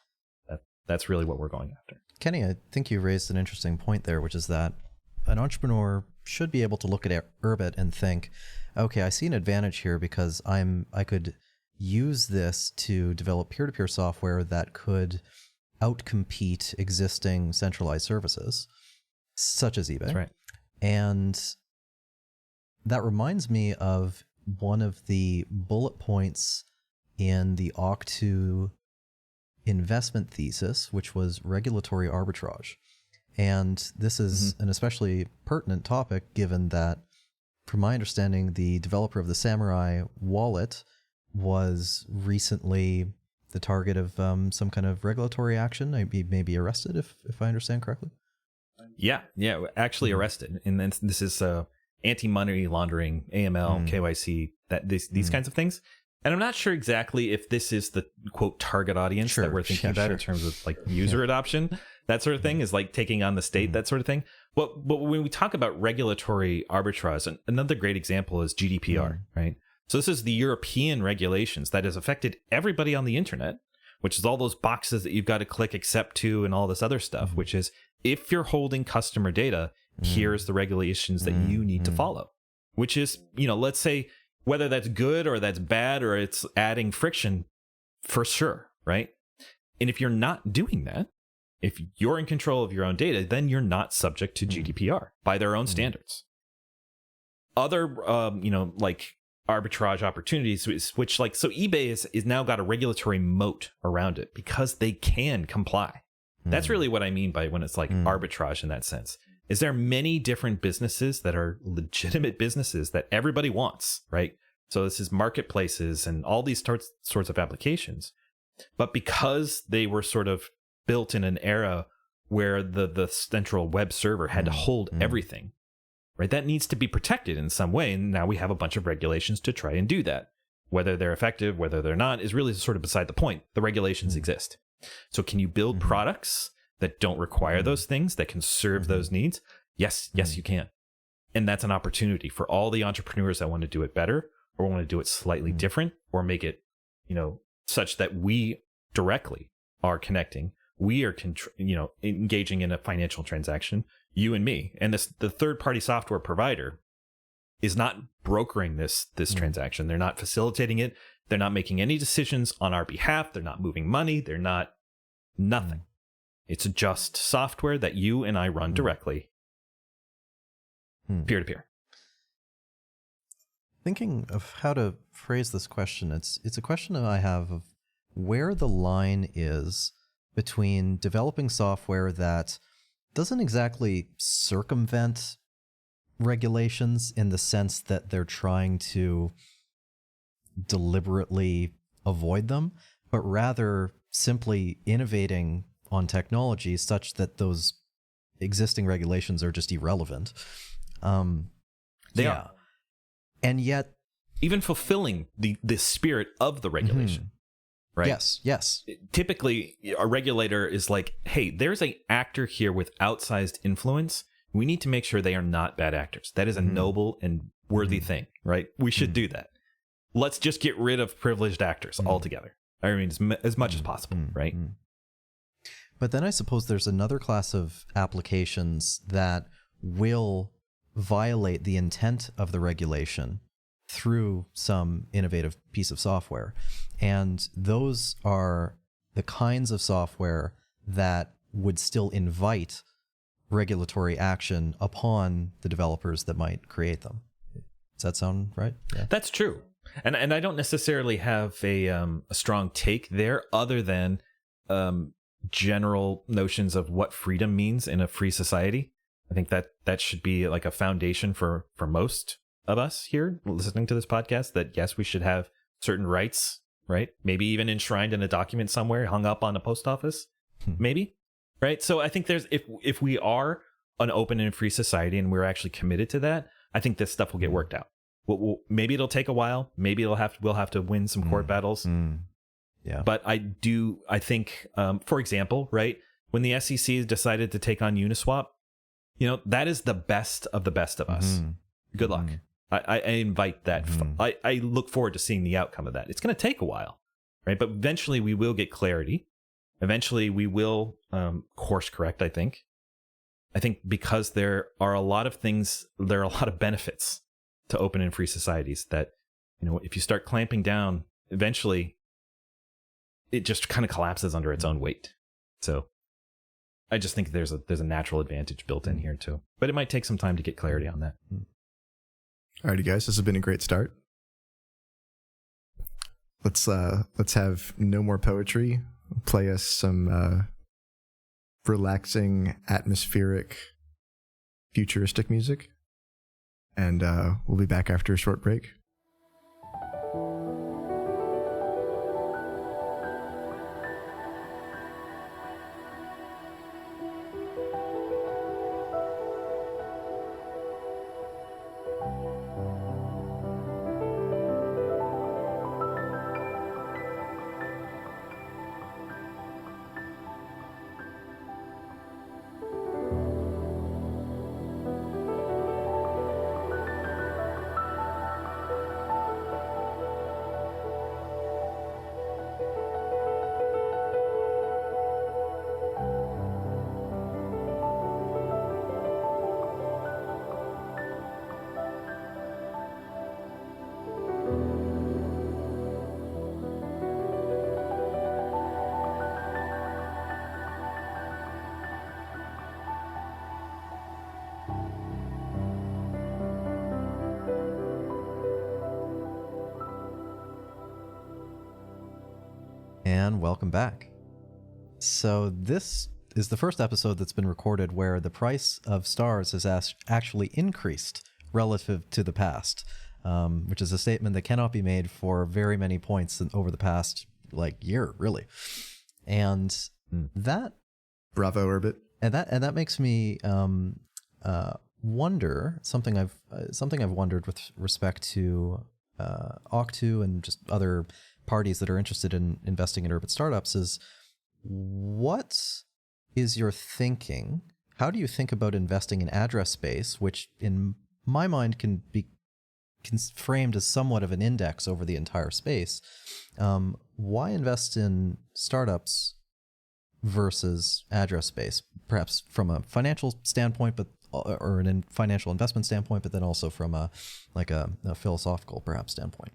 That's really what we're going after. Kenny, I think you raised an interesting point there, which is that an entrepreneur should be able to look at Urbit and think, okay, I see an advantage here because I could use this to develop peer-to-peer software that could outcompete existing centralized services, such as eBay. That's right. And that reminds me of one of the bullet points in the Octo investment thesis, which was regulatory arbitrage. And this is an especially pertinent topic given that, from my understanding, the developer of the Samurai wallet was recently the target of some kind of regulatory action, maybe arrested, if I understand correctly. Yeah, actually arrested. And then this is anti-money laundering, AML, KYC, these kinds of things. And I'm not sure exactly if this is the quote target audience that we're thinking about in terms of like user adoption, that sort of thing, is like taking on the state, that sort of thing. But when we talk about regulatory arbitrage, another great example is GDPR, right? So this is the European regulations that has affected everybody on the internet, which is all those boxes that you've got to click accept to and all this other stuff, which is if you're holding customer data, here's the regulations that you need to follow, which is, let's say, whether that's good or that's bad or it's adding friction, for sure, right? And if you're not doing that, if you're in control of your own data, then you're not subject to GDPR by their own standards. Other, like arbitrage opportunities, which so eBay is now got a regulatory moat around it because they can comply. That's really what I mean by when it's like arbitrage in that sense. Is there many different businesses that are legitimate businesses that everybody wants, right? So this is marketplaces and all these sorts of applications. But because they were sort of built in an era where the central web server had to hold everything, right? That needs to be protected in some way. And now we have a bunch of regulations to try and do that. Whether they're effective, whether they're not, is really sort of beside the point. The regulations exist. So can you build products that don't require those things, that can serve those needs? Yes, you can. And that's an opportunity for all the entrepreneurs that want to do it better or want to do it slightly different or make it, such that we directly are connecting. We are, engaging in a financial transaction, you and me. And the third-party software provider is not brokering this transaction. They're not facilitating it. They're not making any decisions on our behalf. They're not moving money. They're not nothing. It's just software that you and I run directly, peer-to-peer. Thinking of how to phrase this question, it's a question that I have of where the line is between developing software that doesn't exactly circumvent regulations in the sense that they're trying to deliberately avoid them, but rather simply innovating on technology such that those existing regulations are just irrelevant. They are. And yet... even fulfilling the spirit of the regulation, right? Yes. Typically, a regulator is like, hey, there's an actor here with outsized influence. We need to make sure they are not bad actors. That is a noble and worthy thing, right? We should do that. Let's just get rid of privileged actors altogether. I mean, as much as possible, right? But then I suppose there's another class of applications that will violate the intent of the regulation through some innovative piece of software. And those are the kinds of software that would still invite regulatory action upon the developers that might create them. Does that sound right? Yeah. That's true. And I don't necessarily have a strong take there other than general notions of what freedom means in a free society. I think that should be like a foundation for most of us here listening to this podcast, that yes, we should have certain rights, right? Maybe even enshrined in a document somewhere, hung up on a post office, maybe, right? So I think if we are an open and free society and we're actually committed to that, I think this stuff will get worked out. Maybe it'll take a while. Maybe we'll have to win some court battles. Yeah. But I think, for example, right, when the SEC decided to take on Uniswap, that is the best of us. Good luck. I invite that. I look forward to seeing the outcome of that. It's going to take a while, right? But eventually we will get clarity. Eventually we will course correct, I think. I think because there are a lot of things, there are a lot of benefits to open and free societies that, if you start clamping down, eventually it just kind of collapses under its own weight. So I just think there's a natural advantage built in here too. But it might take some time to get clarity on that. Alrighty, guys, this has been a great start. Let's have no more poetry. Play us some relaxing, atmospheric, futuristic music, and we'll be back after a short break. And welcome back. So this is the first episode that's been recorded where the price of stars has actually increased relative to the past, which is a statement that cannot be made for very many points over the past year, really. And that bravo, Urbit. And that makes me wonder something I've wondered with respect to Octu and just other parties that are interested in investing in Urbit startups is, what is your thinking? How do you think about investing in address space, which in my mind can be framed as somewhat of an index over the entire space? Why invest in startups versus address space? Perhaps from a financial standpoint, or a financial investment standpoint, but then also from a philosophical perhaps standpoint.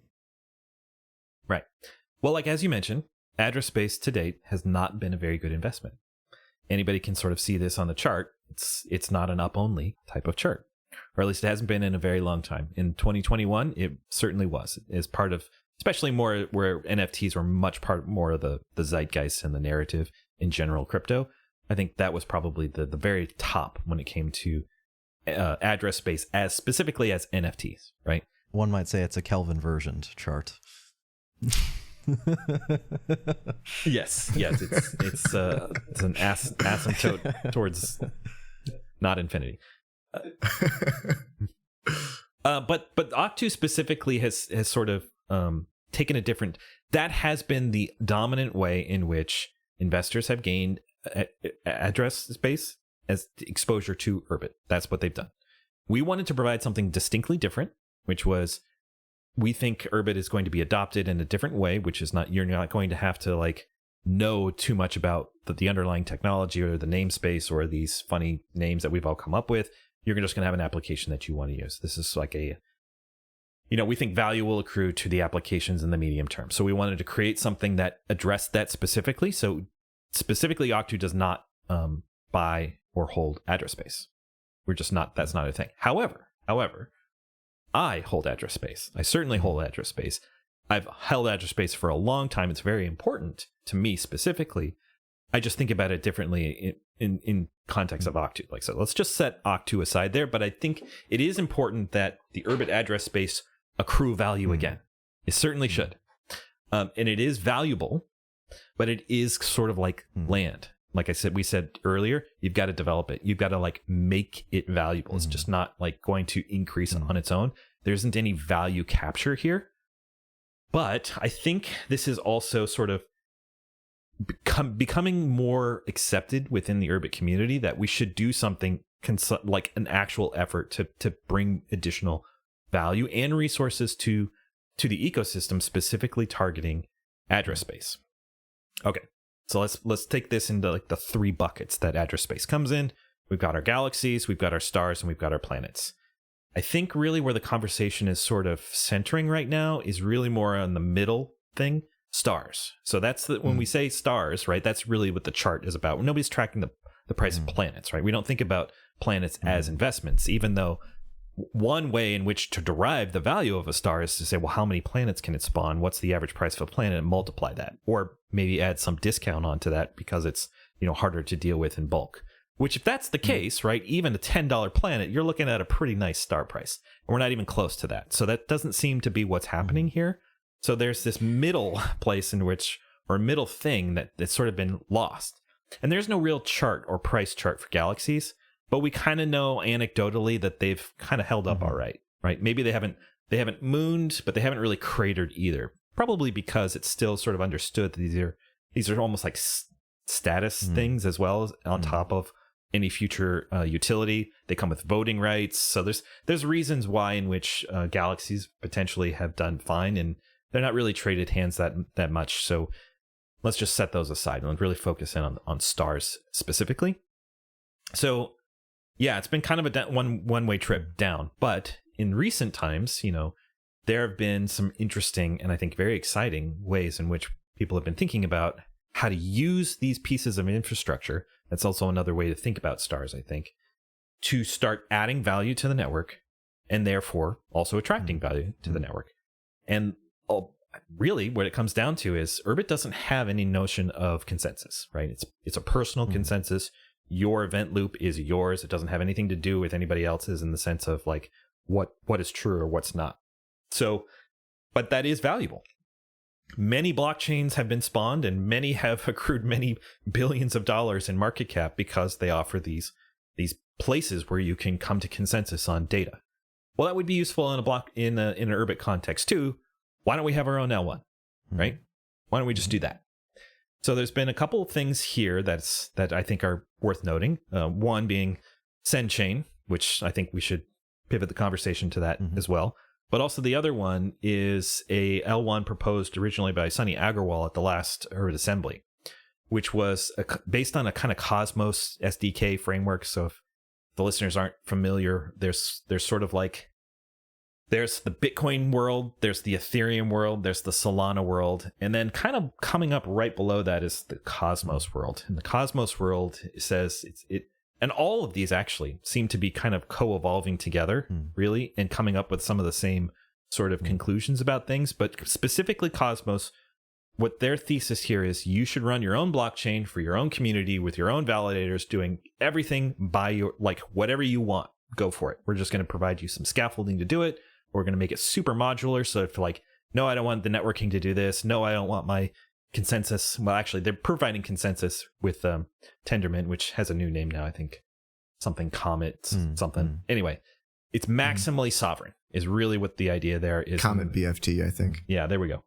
Right. Well, as you mentioned, address space to date has not been a very good investment. Anybody can sort of see this on the chart. It's not an up-only type of chart, or at least it hasn't been in a very long time. In 2021, it certainly was, as part of, especially more where NFTs were much more of the zeitgeist and the narrative in general crypto. I think that was probably the very top when it came to address space, as specifically as NFTs, right? One might say it's a Kelvin versioned chart. yes, it's an asymptote towards not infinity. But Octu specifically has sort of taken a different. That has been the dominant way in which investors have gained address space as exposure to Urbit. That's what they've done. We wanted to provide something distinctly different, which was, we think Urbit is going to be adopted in a different way, which is you're not going to have to know too much about the underlying technology or the namespace or these funny names that we've all come up with. You're just going to have an application that you want to use. This is we think value will accrue to the applications in the medium term. So we wanted to create something that addressed that specifically. So specifically, Octu does not buy or hold address space. We're just not, that's not a thing. However, I hold address space. I certainly hold address space. I've held address space for a long time. It's very important to me specifically. I just think about it differently in context of Octu. So let's just set Octu aside there. But I think it is important that the Urbit address space accrue value again. It certainly should. And it is valuable, but it is sort of like land. Like we said earlier, you've got to develop it. You've got to make it valuable. It's just not going to increase on its own. There isn't any value capture here. But I think this is also sort of becoming more accepted within the Urbit community that we should do something like an actual effort to bring additional value and resources to the ecosystem, specifically targeting address space. Okay, so let's take this into like the 3 buckets that address space comes in. We've got our galaxies, we've got our stars, and we've got our planets. I think really where the conversation is sort of centering right now is really more on the middle thing, stars. So that's when we say stars, right, that's really what the chart is about. Nobody's tracking the price of planets, right? We don't think about planets as investments, even though one way in which to derive the value of a star is to say, well, how many planets can it spawn? What's the average price of a planet? And multiply that, or maybe add some discount onto that because it's, you know, harder to deal with in bulk. Which, if that's the case, right, even a $10 planet, you're looking at a pretty nice star price. And we're not even close to that. So that doesn't seem to be what's happening here. So there's this middle place in which, or middle thing that's sort of been lost. And there's no real chart or price chart for galaxies, but we kind of know anecdotally that they've kind of held up all right? Maybe they haven't mooned, but they haven't really cratered either. Probably because it's still sort of understood that these are almost like status things as well, as on top of any future utility. They come with voting rights. So there's reasons why in which galaxies potentially have done fine, and they're not really traded hands that much. So let's just set those aside and really focus in on stars specifically. So yeah, it's been kind of a one-way trip down. But in recent times, you know, there have been some interesting and I think very exciting ways in which people have been thinking about how to use these pieces of infrastructure. That's also another way to think about stars, I think, to start adding value to the network and therefore also attracting value to the network. And really what it comes down to is Urbit doesn't have any notion of consensus, right? It's a personal consensus. Your event loop is yours. It doesn't have anything to do with anybody else's in the sense of like what is true or what's not. So, but that is valuable. Many blockchains have been spawned and many have accrued many billions of dollars in market cap because they offer these places where you can come to consensus on data. Well, that would be useful in an Urbit context too. Why don't we have our own L1, right? Why don't we just do that? So there's been a couple of things here that I think are worth noting. One being SendChain, which I think we should pivot the conversation to that as well. But also the other one is a L1 proposed originally by Sunny Aggarwal at the last Urbit Assembly, which was based on a kind of Cosmos SDK framework. So if the listeners aren't familiar, there's sort of like, there's the Bitcoin world, there's the Ethereum world, there's the Solana world, and then kind of coming up right below that is the Cosmos world. And the Cosmos world says and all of these actually seem to be kind of co-evolving together, really, and coming up with some of the same sort of conclusions about things. But specifically Cosmos, what their thesis here is you should run your own blockchain for your own community with your own validators doing everything by your, like, whatever you want, go for it. We're just going to provide you some scaffolding to do it. We're going to make it super modular. So if like, no, I don't want the networking to do this. No, I don't want my consensus. Well, actually, they're providing consensus with Tendermint, which has a new name now, I think. Something Comet, something. Anyway, it's maximally sovereign is really what the idea there is. Comet BFT, I think. Yeah, there we go.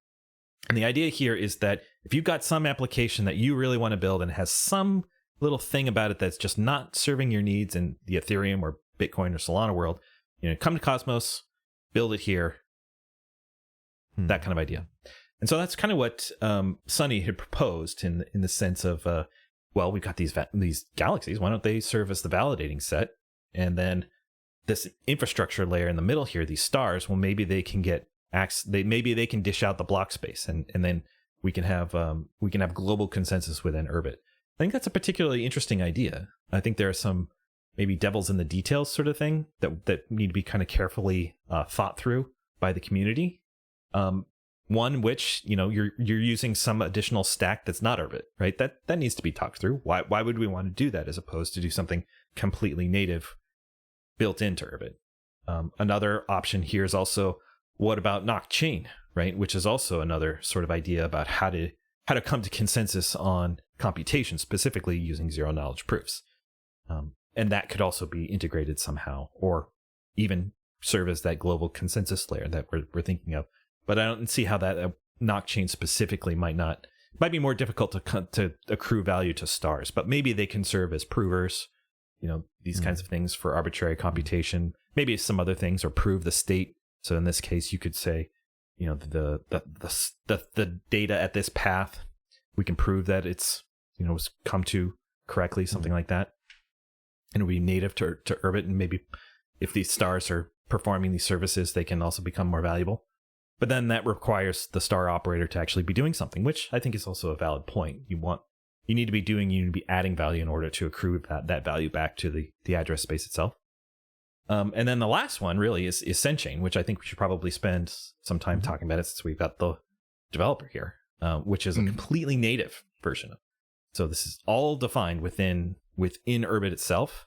And the idea here is that if you've got some application that you really want to build and has some little thing about it that's just not serving your needs in the Ethereum or Bitcoin or Solana world, you know, come to Cosmos, build it here, that kind of idea. And so that's kind of what Sunny had proposed in the sense of, well, we've got these galaxies. Why don't they serve as the validating set? And then this infrastructure layer in the middle here, these stars, well, maybe they can get maybe they can dish out the block space, and then we can have global consensus within Urbit. I think that's a particularly interesting idea. I think there are some maybe devils in the details sort of thing that need to be kind of carefully thought through by the community. One which, you know, you're using some additional stack that's not Urbit, right? That needs to be talked through. Why would we want to do that as opposed to do something completely native built into Urbit? Another option here is also, what about Nocchain, right? Which is also another sort of idea about how to come to consensus on computation, specifically using zero knowledge proofs. And that could also be integrated somehow, or even serve as that global consensus layer that we're thinking of. But I don't see how that Nocchain specifically might be more difficult to accrue value to stars. But maybe they can serve as provers, these kinds of things for arbitrary computation, maybe some other things, or prove the state. So in this case, you could say, the data at this path, we can prove that it's, was come to correctly, something like that. And it'll be native to Urbit. And maybe if these stars are performing these services, they can also become more valuable. But then that requires the star operator to actually be doing something, which I think is also a valid point. You need to be adding value in order to accrue that value back to the address space itself. And then the last one really is SendChain, which I think we should probably spend some time talking about it, since we've got the developer here, which is a completely native version of it. So this is all defined within Urbit itself,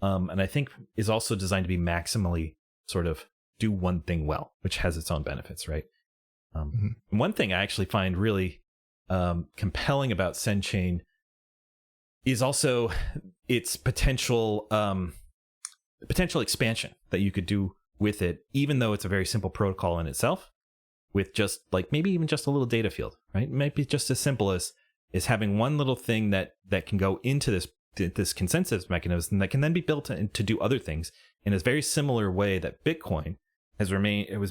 and I think is also designed to be maximally sort of do one thing well, which has its own benefits, right? One thing I actually find really compelling about SendChain is also its potential expansion that you could do with it, even though it's a very simple protocol in itself, with just maybe even just a little data field, right? It might be just as simple as having one little thing that can go into this consensus mechanism that can then be built to do other things in a very similar way that Bitcoin has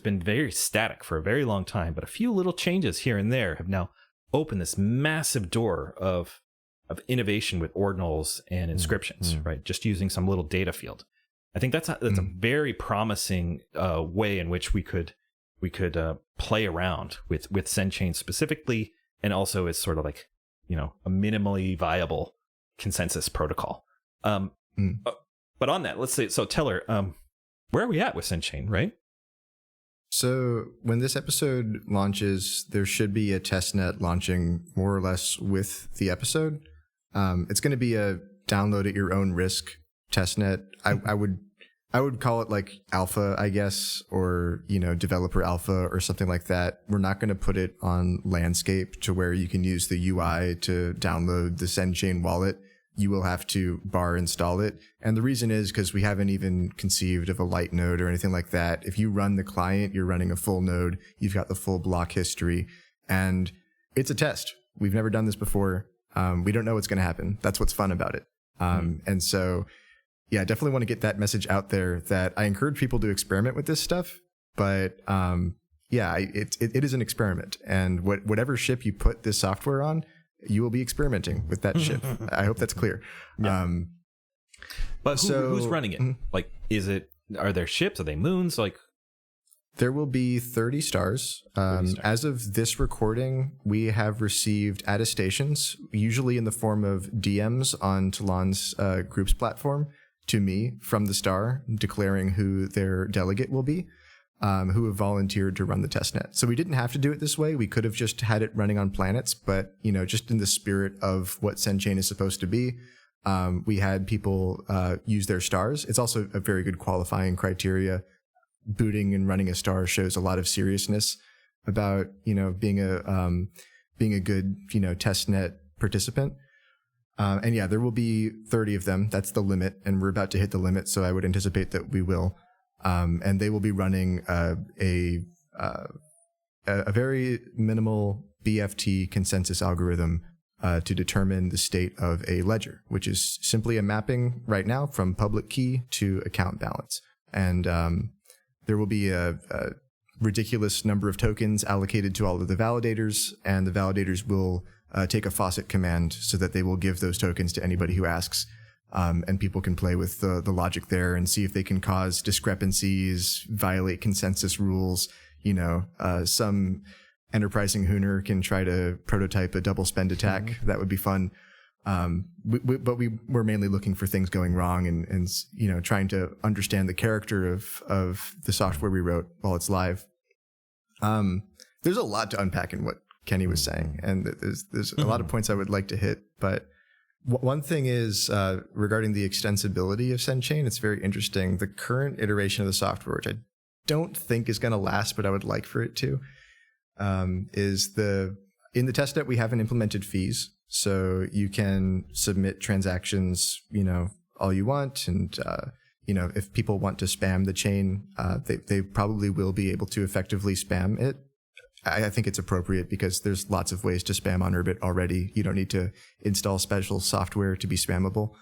been very static for a very long time, but a few little changes here and there have now opened this massive door of innovation with ordinals and inscriptions, right? Just using some little data field. I think that's a very promising way in which we could play around with SendChain specifically, and also as sort of like, a minimally viable consensus protocol. But on that, let's say, so Teller, where are we at with SendChain, right? So when this episode launches, there should be a testnet launching more or less with the episode. It's going to be a download at your own risk testnet. I would call it like alpha, I guess, or, developer alpha or something like that. We're not going to put it on landscape to where you can use the UI to download the SendChain wallet. You will have to bar install it. And the reason is because we haven't even conceived of a light node or anything like that. If you run the client, you're running a full node. You've got the full block history, and it's a test. We've never done this before. We don't know what's going to happen. That's what's fun about it. And so, yeah, I definitely want to get that message out there that I encourage people to experiment with this stuff. But it is an experiment. And whatever ship you put this software on, you will be experimenting with that ship. I hope that's clear. Yeah. But who's running it? Like, are there ships? Are they moons? Like, there will be 30 stars. As of this recording, we have received attestations, usually in the form of DMs on Talon's group's platform, to me from the star, declaring who their delegate will be, who have volunteered to run the testnet. So we didn't have to do it this way. We could have just had it running on planets, but just in the spirit of what SendChain is supposed to be, we had people use their stars. It's also a very good qualifying criteria. Booting and running a star shows a lot of seriousness about being a good testnet participant. And yeah, there will be 30 of them. That's the limit, and we're about to hit the limit. So I would anticipate that we will. And they will be running a very minimal BFT consensus algorithm to determine the state of a ledger, which is simply a mapping right now from public key to account balance. And there will be a ridiculous number of tokens allocated to all of the validators, and the validators will take a faucet command so that they will give those tokens to anybody who asks. And people can play with the logic there and see if they can cause discrepancies, violate consensus rules. Some enterprising hooner can try to prototype a double spend attack. That would be fun. But we were mainly looking for things going wrong and trying to understand the character of the software we wrote while it's live. There's a lot to unpack in what Kenny was saying, and there's a lot of points I would like to hit, but one thing is regarding the extensibility of SendChain. It's very interesting. The current iteration of the software, which I don't think is going to last, but I would like for it to, is in the testnet we haven't implemented fees, so you can submit transactions, all you want, and if people want to spam the chain, they probably will be able to effectively spam it. I think it's appropriate because there's lots of ways to spam on Urbit already. You don't need to install special software to be spammable.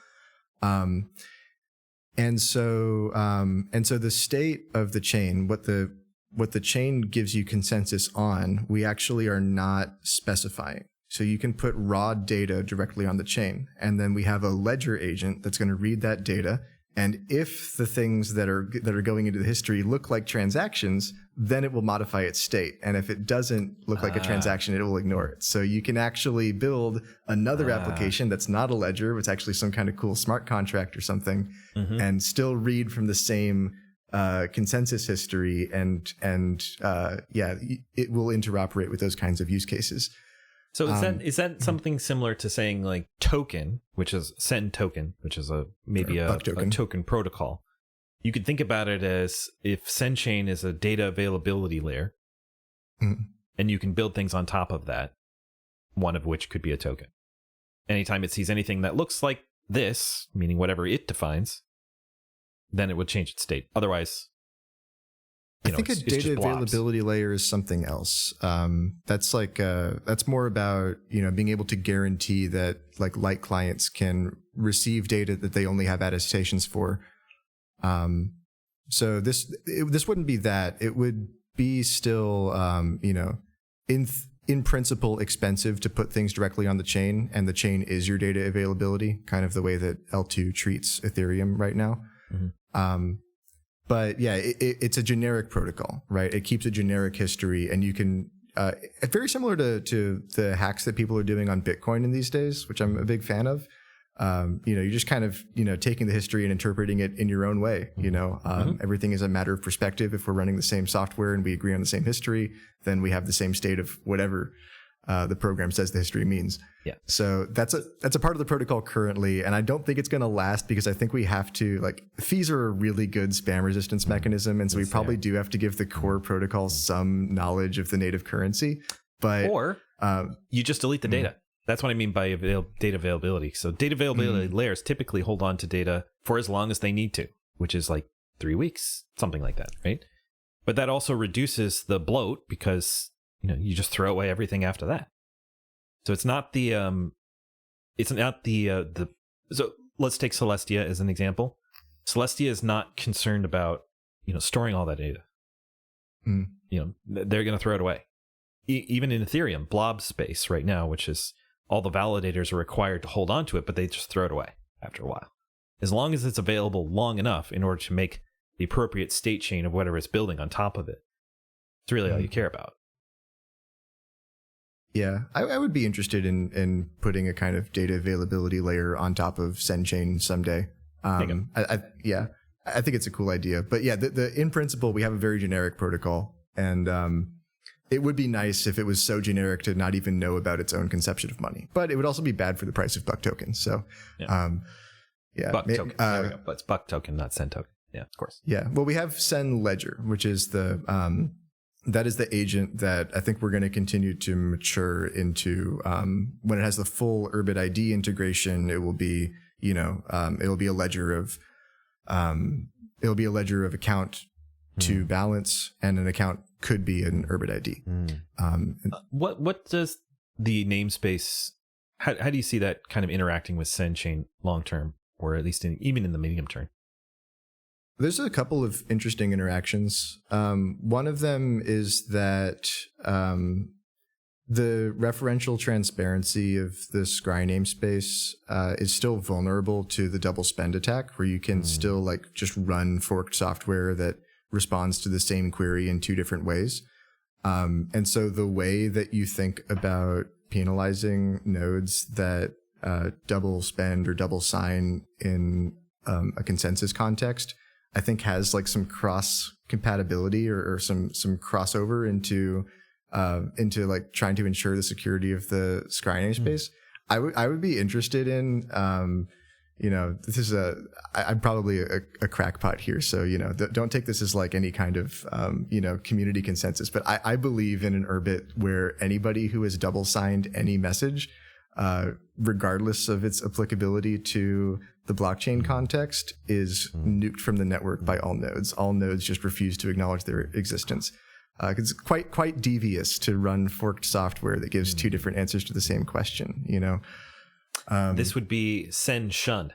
And so the state of the chain, what the chain gives you consensus on, we actually are not specifying. So you can put raw data directly on the chain, and then we have a ledger agent that's going to read that data. And if the things that are going into the history look like transactions, then it will modify its state. And if it doesn't look like a transaction, it will ignore it. So you can actually build another application that's not a ledger, it's actually some kind of cool smart contract or something, and still read from the same consensus history. And it will interoperate with those kinds of use cases. So is that something similar to saying like token, which is send token, which is a token protocol? You could think about it as if send chain is a data availability layer, and you can build things on top of that, one of which could be a token. Anytime it sees anything that looks like this, meaning whatever it defines, then it would change its state. Otherwise, I think a data availability layer is something else. That's more about, being able to guarantee that like light clients can receive data that they only have attestations for. So this wouldn't be that. It would be still, in principle expensive to put things directly on the chain, and the chain is your data availability, kind of the way that L2 treats Ethereum right now. But yeah, it's a generic protocol, right? It keeps a generic history, and you can, it's very similar to the hacks that people are doing on Bitcoin in these days, which I'm a big fan of. You're just kind of, taking the history and interpreting it in your own way. Everything is a matter of perspective. If we're running the same software and we agree on the same history, then we have the same state of whatever the program says the history means. Yeah. So that's a part of the protocol currently, and I don't think it's going to last, because I think we have to, fees are a really good spam resistance mechanism, and so we probably do have to give the core protocol some knowledge of the native currency. Or you just delete the data. That's what I mean by data availability. So data availability layers typically hold on to data for as long as they need to, which is like 3 weeks, something like that, right? But that also reduces the bloat, because you just throw away everything after that. So it's not so let's take Celestia as an example. Celestia is not concerned about, storing all that data. They're going to throw it away. Even in Ethereum, blob space right now, which is all the validators are required to hold on to it, but they just throw it away after a while. As long as it's available long enough in order to make the appropriate state chain of whatever it's building on top of it, it's really all you care about. Yeah, I would be interested in putting a kind of data availability layer on top of SendChain someday. I think it's a cool idea. But yeah, in principle, we have a very generic protocol, and it would be nice if it was so generic to not even know about its own conception of money. But it would also be bad for the price of buck tokens. So, buck token. There we go. But it's buck token, not send token. Yeah, of course. Yeah. Well, we have Send Ledger, which is that is the agent that I think we're going to continue to mature into. When it has the full Urbit ID integration, it will be, it'll be a ledger of account to balance, and an account could be an Urbit ID. What does the namespace? How do you see that kind of interacting with SendChain long term, or at least even in the medium term? There's a couple of interesting interactions. One of them is that the referential transparency of the Scry namespace is still vulnerable to the double spend attack, where you can still just run forked software that responds to the same query in two different ways. And so the way that you think about penalizing nodes that double spend or double sign in a consensus context, I think has some cross compatibility or some crossover into trying to ensure the security of the Scry namespace. I would be interested in, this is I'm probably a crackpot here. So, don't take this as any kind of, community consensus, but I believe in an Urbit where anybody who has double signed any message, regardless of its applicability to the blockchain context, is nuked from the network by all nodes. All nodes just refuse to acknowledge their existence. It's quite devious to run forked software that gives two different answers to the same question. This would be send shun.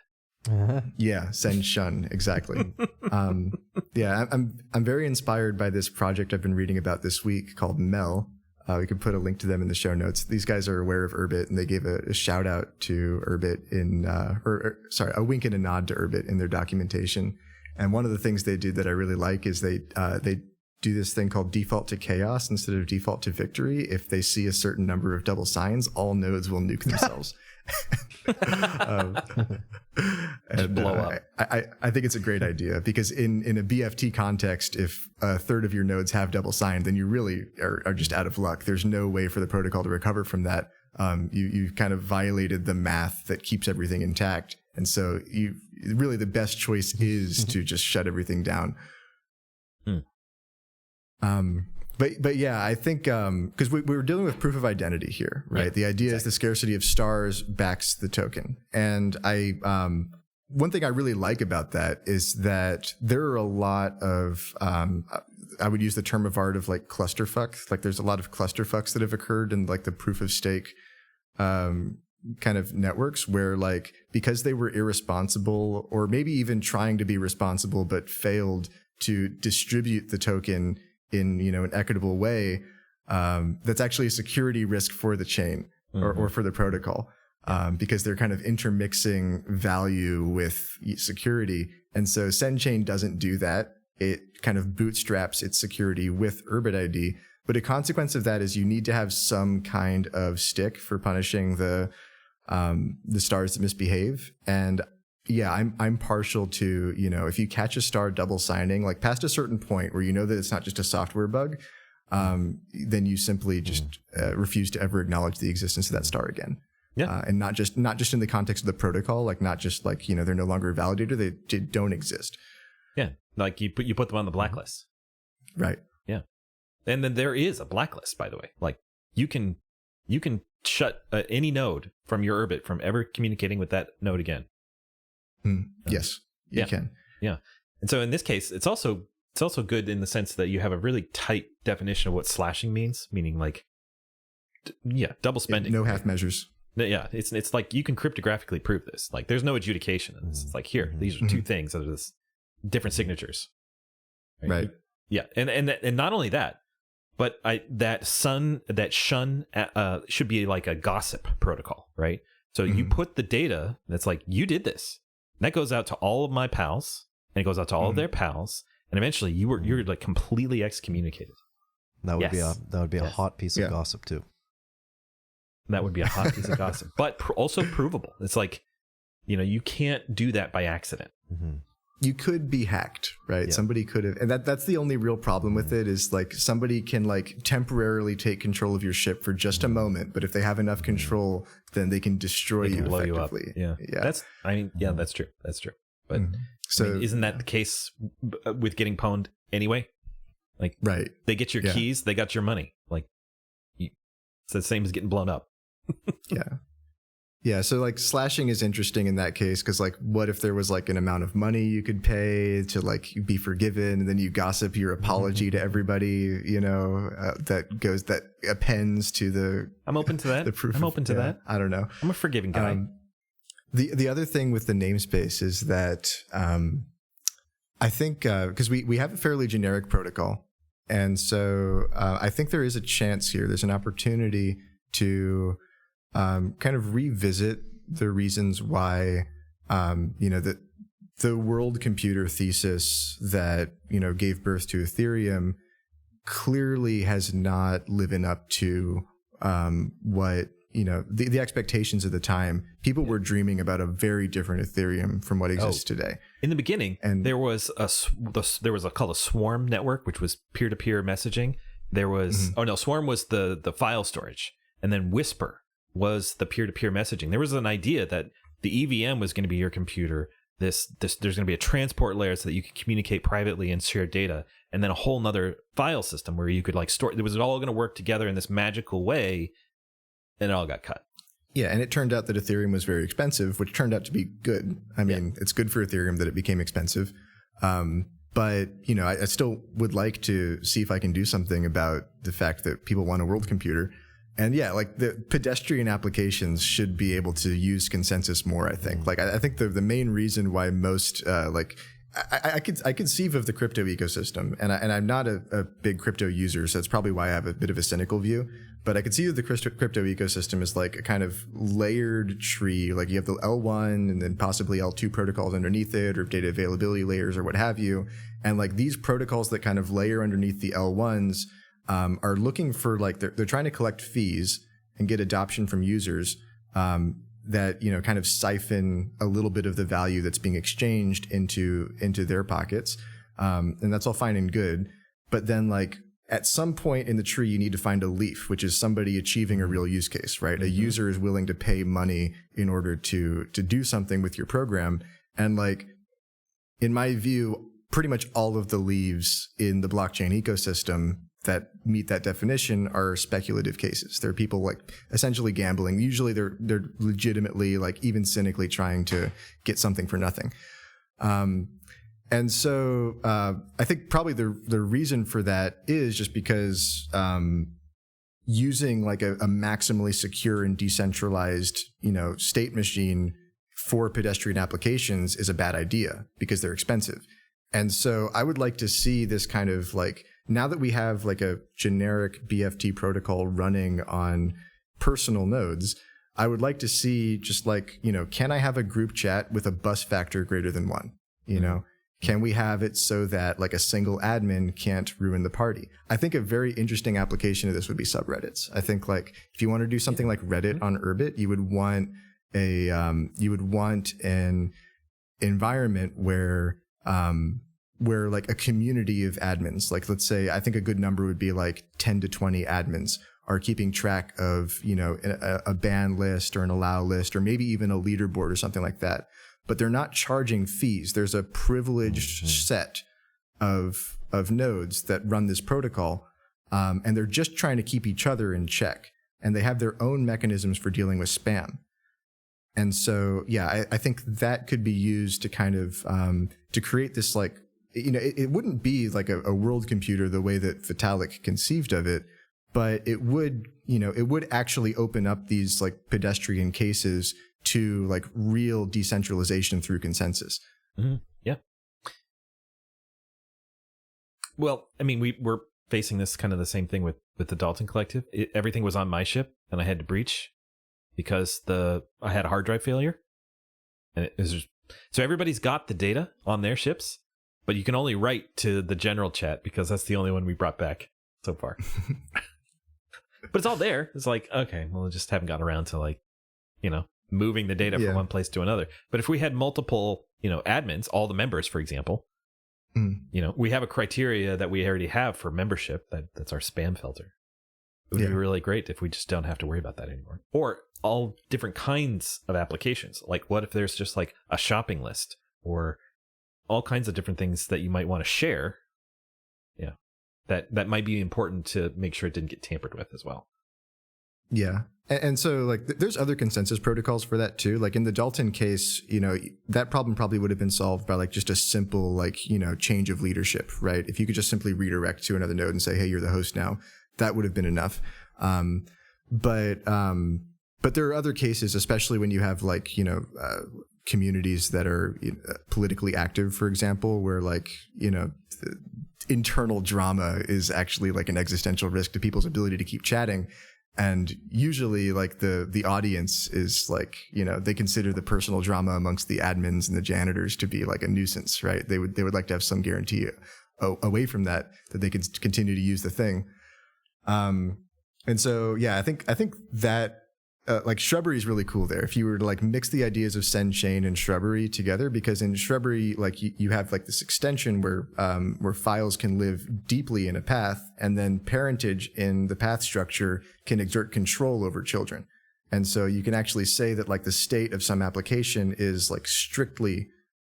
Yeah, send shun, exactly. Yeah, I'm very inspired by this project I've been reading about this week called Mel. We could put a link to them in the show notes. These guys are aware of Urbit, and they gave a shout out to Urbit a wink and a nod to Urbit in their documentation. And one of the things they do that I really like is they do this thing called default to chaos instead of default to victory. If they see a certain number of double signs, all nodes will nuke themselves. And blow up. I think it's a great idea because in a BFT context, if a third of your nodes have double signed, then you really are just out of luck. There's no way for the protocol to recover from that. You've kind of violated the math that keeps everything intact. And so really the best choice is to just shut everything down. But yeah, I think because we were dealing with proof of identity here, right? Yeah, the idea is the scarcity of stars backs the token. And one thing I really like about that is that there are a lot of I would use the term of art of like clusterfuck. Like there's a lot of clusterfucks that have occurred in like the proof of stake kind of networks where like because they were irresponsible or maybe even trying to be responsible but failed to distribute the token in an equitable way, that's actually a security risk for the chain or for the protocol, because they're kind of intermixing value with security. And so SendChain doesn't do that. It kind of bootstraps its security with Urbit ID. But a consequence of that is you need to have some kind of stick for punishing the stars that misbehave. And yeah, I'm partial to, if you catch a star double signing, like past a certain point where you know that it's not just a software bug, then you simply just refuse to ever acknowledge the existence of that star again. Yeah. And not just in the context of the protocol, like not just like, they're no longer a validator, they don't exist. Yeah. Like you put them on the blacklist. Right. Yeah. And then there is a blacklist, by the way. Like you can shut any node from your Urbit from ever communicating with that node again. Yes, you can. Yeah. And so in this case, it's also good in the sense that you have a really tight definition of what slashing means, meaning like, double spending. No half measures. Yeah. It's like you can cryptographically prove this. Like there's no adjudication in this. It's like, here, these are two things that are this different signatures. Right. Yeah. And not only that, but that shun should be like a gossip protocol, right? So you put the data that's like, you did this. And that goes out to all of my pals, and it goes out to all of their pals, and eventually you're like completely excommunicated. That would be a hot piece of gossip too. That would be a hot piece of gossip, but also provable. It's like, you can't do that by accident. You could be hacked, right? Yeah. Somebody could have, and that's the only real problem with it is like somebody can like temporarily take control of your ship for just a moment, but if they have enough control, then they can destroy you blow effectively. You up. Yeah. That's true. That's true. But so isn't that the case with getting pwned anyway? Like, right. They get your keys, they got your money. Like, it's the same as getting blown up. Yeah. Yeah, so like slashing is interesting in that case because like what if there was like an amount of money you could pay to like be forgiven and then you gossip your apology to everybody, that appends to the I'm open to that. The proof I'm open to that. I don't know. I'm a forgiving guy. The other thing with the namespace is that I think because we have a fairly generic protocol, and so I think there is a chance here. There's an opportunity to kind of revisit the reasons why, the world computer thesis that, gave birth to Ethereum clearly has not living up to what, the expectations of the time. People were dreaming about a very different Ethereum from what exists today. In the beginning, and there was called a Swarm network, which was peer-to-peer messaging. There was Swarm was the file storage, and then Whisper was the peer-to-peer messaging. There was an idea that the EVM was going to be your computer. There's going to be a transport layer so that you can communicate privately and share data, and then a whole nother file system where you could like store. It was all going to work together in this magical way, and it all got cut. Yeah, and it turned out that Ethereum was very expensive, which turned out to be good. I mean, it's good for Ethereum that it became expensive. But, I still would like to see if I can do something about the fact that people want a world computer. And yeah, like the pedestrian applications should be able to use consensus more, I think. Like, I think the main reason why most, I could conceive of the crypto ecosystem, and I'm not a big crypto user, so that's probably why I have a bit of a cynical view. But I could see that the crypto ecosystem is like a kind of layered tree. Like you have the L1 and then possibly L2 protocols underneath it, or data availability layers or what have you. And like these protocols that kind of layer underneath the L1s are looking for like they're trying to collect fees and get adoption from users. That, you know, kind of siphon a little bit of the value that's being exchanged into their pockets. And that's all fine and good. But then like at some point in the tree, you need to find a leaf, which is somebody achieving a real use case, right? A user is willing to pay money in order to do something with your program. And like, in my view, pretty much all of the leaves in the blockchain ecosystem that meet that definition are speculative cases. They're people like essentially gambling. Usually they're legitimately, like even cynically trying to get something for nothing. And so I think probably the reason for that is just because using like a maximally secure and decentralized, you know, state machine for pedestrian applications is a bad idea because they're expensive. And so I would like to see this kind of like, now that we have like a generic BFT protocol running on personal nodes, I would like to see just like, you know, can I have a group chat with a bus factor greater than 1? You know, can we have it so that like a single admin can't ruin the party? I think a very interesting application of this would be subreddits. I think like if you want to do something like Reddit on Urbit, you would want an environment where like a community of admins, like let's say, I think a good number would be like 10 to 20 admins are keeping track of, you know, a ban list or an allow list, or maybe even a leaderboard or something like that. But they're not charging fees. There's a privileged set of nodes that run this protocol. And they're just trying to keep each other in check. And they have their own mechanisms for dealing with spam. And so, yeah, I think that could be used to kind of, to create this like, you know, it wouldn't be like a world computer the way that Vitalik conceived of it, but it would, you know, it would actually open up these like pedestrian cases to like real decentralization through consensus. Mm-hmm. Yeah. Well, I mean, we're facing this kind of the same thing with the Dalton Collective. Everything was on my ship and I had to breach because I had a hard drive failure. And it was so everybody's got the data on their ships, but you can only write to the general chat because that's the only one we brought back so far. But it's all there. It's like, okay, well, I just haven't gotten around to like, you know, moving the data from one place to another. But if we had multiple, you know, admins, all the members, for example, you know, we have a criteria that we already have for membership. That's our spam filter. It would be really great if we just don't have to worry about that anymore. Or all different kinds of applications. Like what if there's just like a shopping list or all kinds of different things that you might want to share. Yeah. That might be important to make sure it didn't get tampered with as well. Yeah. And so like there's other consensus protocols for that too. Like in the Dalton case, you know, that problem probably would have been solved by like just a simple like, you know, change of leadership, right? If you could just simply redirect to another node and say, hey, you're the host now, that would have been enough. But there are other cases, especially when you have like, you know, communities that are politically active, for example, where like, you know, internal drama is actually like an existential risk to people's ability to keep chatting. And usually like the audience is like, you know, they consider the personal drama amongst the admins and the janitors to be like a nuisance, right? They would like to have some guarantee away from that they could continue to use the thing. And so, yeah, I think that like Shrubbery is really cool there. If you were to like mix the ideas of Send Chain and Shrubbery together, because in Shrubbery, like you have like this extension where files can live deeply in a path, and then parentage in the path structure can exert control over children. And so you can actually say that like the state of some application is like strictly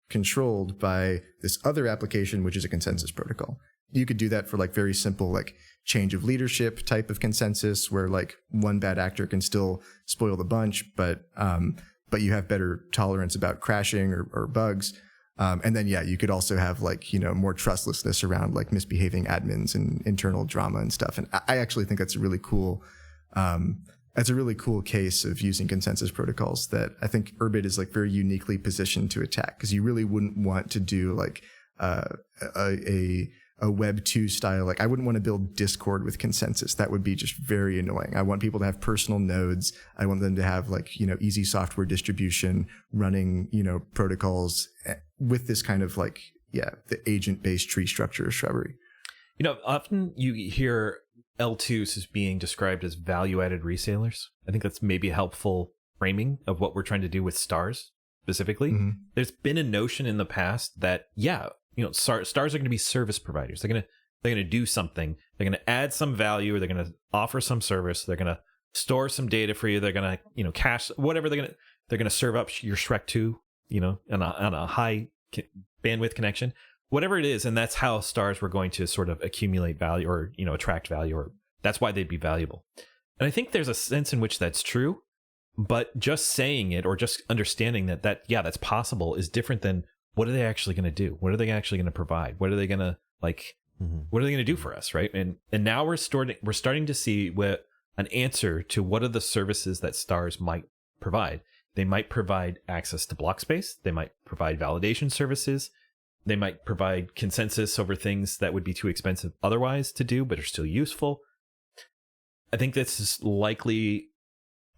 controlled by this other application, which is a consensus protocol. You could do that for like very simple, like change of leadership type of consensus where like one bad actor can still spoil the bunch, but you have better tolerance about crashing or bugs. And then, yeah, you could also have like, you know, more trustlessness around like misbehaving admins and internal drama and stuff. And I actually think that's a really cool That's a really cool case of using consensus protocols that I think Urbit is like very uniquely positioned to attack, because you really wouldn't want to do like a Web 2 style. Like I wouldn't want to build Discord with consensus. That would be just very annoying. I want people to have personal nodes. I want them to have like, easy software distribution running, protocols with this kind of like, the agent-based tree structure of Shrubbery. Often you hear L2s as being described as value-added resellers. I think that's maybe a helpful framing of what we're trying to do with stars specifically. Mm-hmm. There's been a notion in the past that, stars are going to be service providers. They're going to do something. They're going to add some value, or they're going to offer some service. They're going to store some data for you. They're going to, cache whatever they're going to serve up your Shrek 2, on a high bandwidth connection, whatever it is. And that's how stars were going to sort of accumulate value, or, attract value, or that's why they'd be valuable. And I think there's a sense in which that's true, but just saying it or just understanding that's possible is different than what are they actually going to do? What are they actually going to provide? What are they going to what are they going to do for us? Right. And now we're starting to see an answer to what are the services that stars might provide. They might provide access to block space. They might provide validation services. They might provide consensus over things that would be too expensive otherwise to do, but are still useful. I think this is likely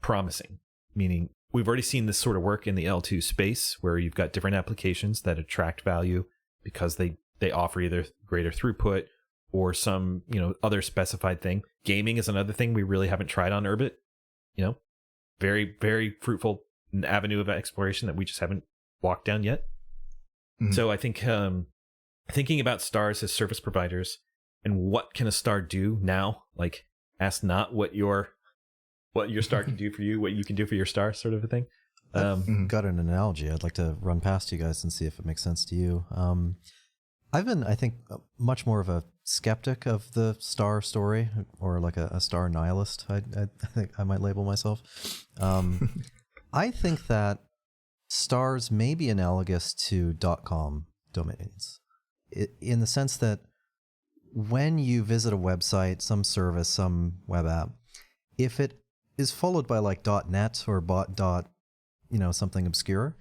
promising, meaning we've already seen this sort of work in the L2 space, where you've got different applications that attract value because they offer either greater throughput or some, other specified thing. Gaming is another thing we really haven't tried on Urbit. Very, very fruitful avenue of exploration that we just haven't walked down yet. Mm-hmm. So I think thinking about stars as service providers and what can a star do now, like ask not what your star can do for you, what you can do for your star, sort of a thing. I've got an analogy I'd like to run past you guys and see if it makes sense to you. I've been, I think, much more of a skeptic of the star story, or like a star nihilist, I think I might label myself. I think that stars may be analogous to .com domains, in the sense that when you visit a website, some service, some web app, if it is followed by like .net or something obscure,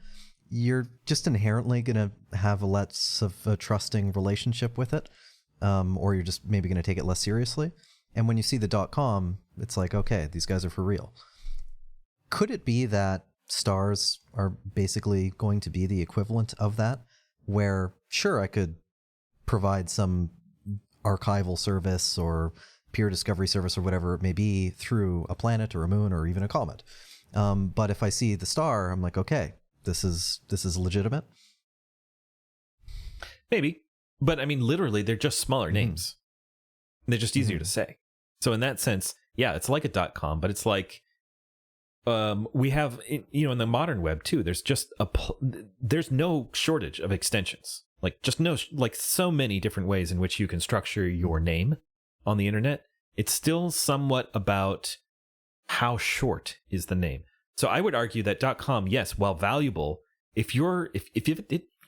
you're just inherently going to have less of a trusting relationship with it, or you're just maybe going to take it less seriously. And when you see the .com, it's like, okay, these guys are for real. Could it be that stars are basically going to be the equivalent of that, where sure, I could provide some archival service or peer discovery service or whatever it may be through a planet or a moon or even a comet, but if I see the star, I'm like, okay, this is legitimate. Maybe, but I mean, literally, they're just smaller names. They're just easier to say. So in that sense, yeah, it's like a .com, but it's like we have, in the modern web too. There's just there's no shortage of extensions. Like so many different ways in which you can structure your name on the internet. It's still somewhat about how short is the name. So I would argue that .com, yes, while valuable, if your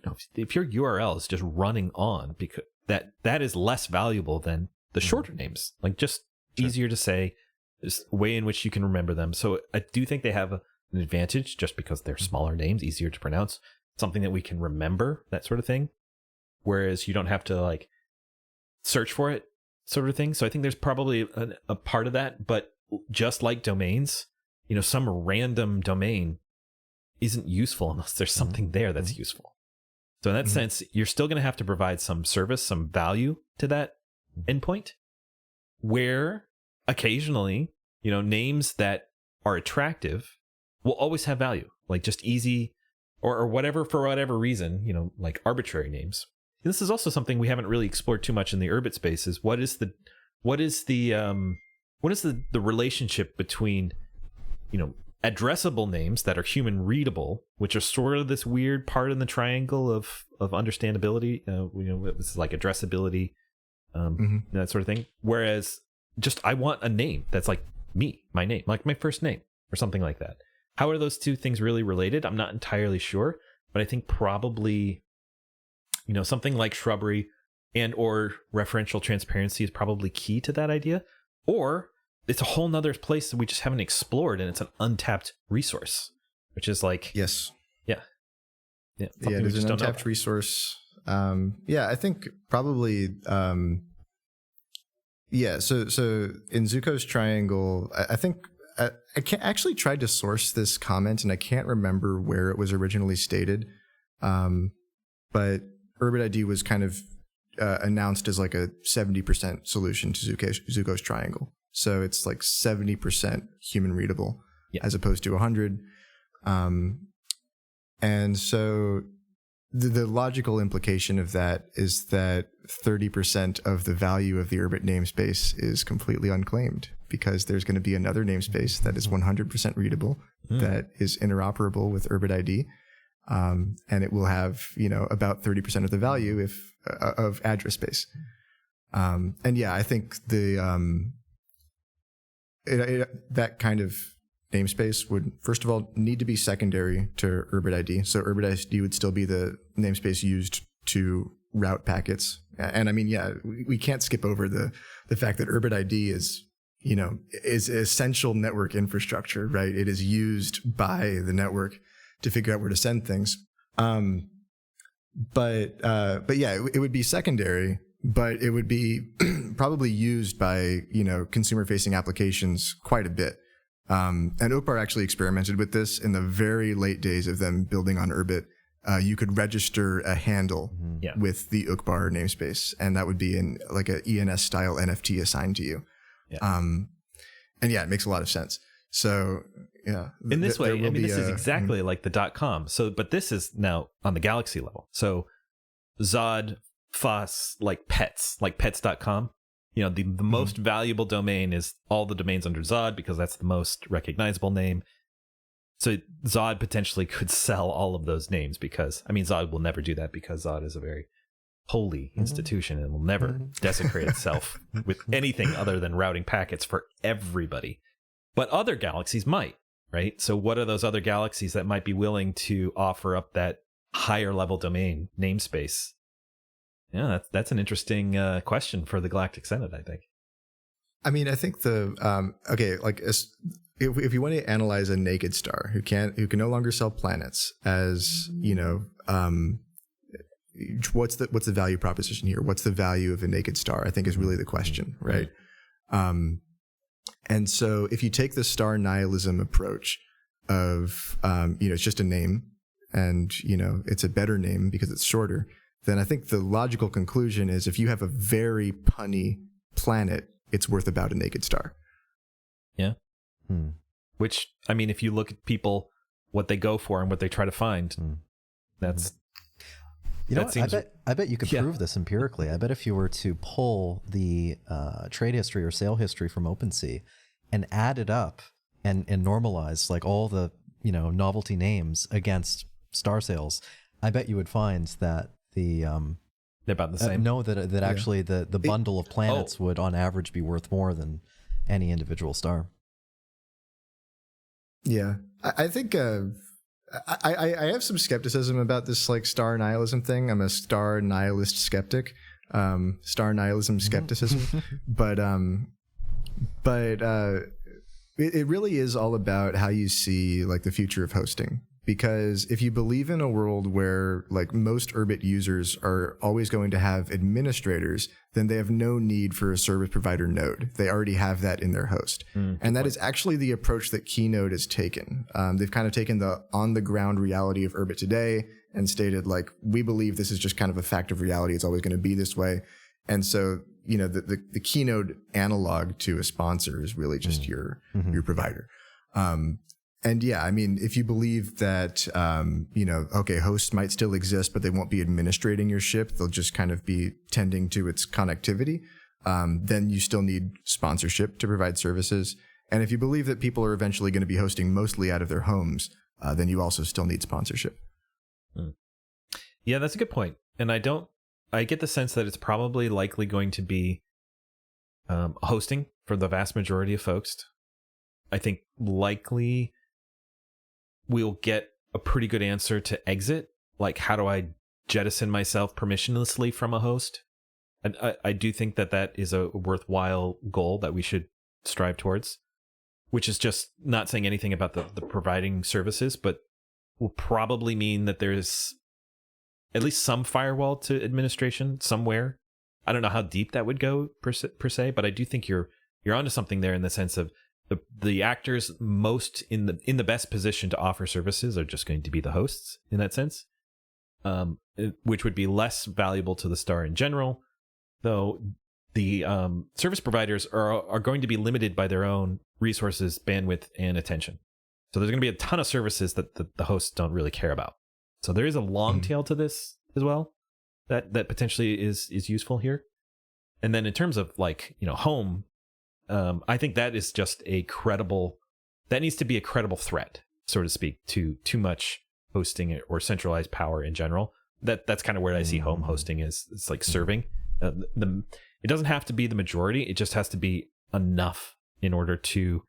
URL is just running on, because that is less valuable than the shorter names. Like just easier to say, there's a way in which you can remember them. So I do think they have an advantage just because they're smaller names, easier to pronounce, something that we can remember, that sort of thing. Whereas you don't have to like search for it, sort of thing. So I think there's probably a part of that, but just like domains, some random domain isn't useful unless there's something there that's useful. So in that sense, you're still going to have to provide some service, some value to that endpoint, where occasionally, names that are attractive will always have value, like just easy or whatever, for whatever reason, like arbitrary names. This is also something we haven't really explored too much in the Urbit space, is what is the relationship between, addressable names that are human readable, which are sort of this weird part in the triangle of understandability, it's like addressability, that sort of thing. Whereas just, I want a name that's like me, my name, like my first name or something like that. How are those two things really related? I'm not entirely sure, but I think probably, something like Shrubbery and or referential transparency is probably key to that idea. Or it's a whole nother place that we just haven't explored, and it's an untapped resource, which is like, yes. Yeah, Yeah, something we there's just an don't know untapped about. resource. I think probably. So in Zuko's triangle, I think I can't actually tried to source this comment, and I can't remember where it was originally stated. But Urbit ID was kind of announced as like a 70% solution to Zuko's triangle. So it's like 70% human readable, as opposed to 100. And so the logical implication of that is that 30% of the value of the Urbit namespace is completely unclaimed, because there's going to be another namespace that is 100% readable, that is interoperable with Urbit ID. And it will have, about 30% of the value of address space. I think that kind of namespace would, first of all, need to be secondary to Urbit ID. So Urbit ID would still be the namespace used to route packets. And I mean, we can't skip over the fact that Urbit ID is essential network infrastructure, right? It is used by the network to figure out where to send things. It would be secondary, but it would be probably used by, consumer-facing applications quite a bit. And Oakbar actually experimented with this in the very late days of them building on Urbit. You could register a handle with the Oakbar namespace, and that would be in like a ENS style NFT assigned to you. It makes a lot of sense. So in this way, I mean, this is exactly like the .com. So, but this is now on the Galaxy level. So Zod, Foss, like pets.com. The most valuable domain is all the domains under Zod, because that's the most recognizable name. So Zod potentially could sell all of those names, because, I mean, Zod will never do that, because Zod is a very holy institution and will never desecrate itself with anything other than routing packets for everybody. But other galaxies might, right? So what are those other galaxies that might be willing to offer up that higher level domain namespace? Yeah, that's an interesting question for the Galactic Senate, I think. I mean, I think if you want to analyze a naked star who can no longer sell planets, as what's the value proposition here? What's the value of a naked star? I think is really the question, right? And so if you take the star nihilism approach of it's just a name, and it's a better name because it's shorter, then I think the logical conclusion is, if you have a very punny planet, it's worth about a naked star. Yeah. Which, I mean, if you look at people, what they go for and what they try to find, that's... I bet you could prove this empirically. I bet if you were to pull the trade history or sale history from OpenSea and add it up and normalize like all the novelty names against star sales, I bet you would find that they're about the same. That actually the bundle of planets would on average be worth more than any individual star. Yeah, I think I have some skepticism about this like star nihilism thing. I'm a star nihilist skeptic, star nihilism skepticism, but it really is all about how you see like the future of hosting. Because if you believe in a world where like most Urbit users are always going to have administrators, then they have no need for a service provider node. They already have that in their host. And that is actually the approach that Keynote has taken. They've kind of taken the on the ground reality of Urbit today and stated like, we believe this is just kind of a fact of reality. It's always going to be this way. And so, the Keynote analog to a sponsor is really just your provider. And yeah, I mean, if you believe that, hosts might still exist, but they won't be administrating your ship, they'll just kind of be tending to its connectivity, then you still need sponsorship to provide services. And if you believe that people are eventually going to be hosting mostly out of their homes, then you also still need sponsorship. Yeah, that's a good point. And I get the sense that it's probably likely going to be hosting for the vast majority of folks. I think likely we'll get a pretty good answer to exit. Like, how do I jettison myself permissionlessly from a host? And I do think that is a worthwhile goal that we should strive towards, which is just not saying anything about the providing services, but will probably mean that there's at least some firewall to administration somewhere. I don't know how deep that would go per se, but I do think you're onto something there in the sense of the actors most in the best position to offer services are just going to be the hosts in that sense, which would be less valuable to the star in general, though the service providers are going to be limited by their own resources, bandwidth, and attention. So there's going to be a ton of services that the hosts don't really care about. So there is a long tail to this as well that potentially is useful here. And then in terms of home, I think that is just that needs to be a credible threat, so to speak, to too much hosting or centralized power in general. That's kind of where I see home hosting is. It's like serving. It doesn't have to be the majority. It just has to be enough in order to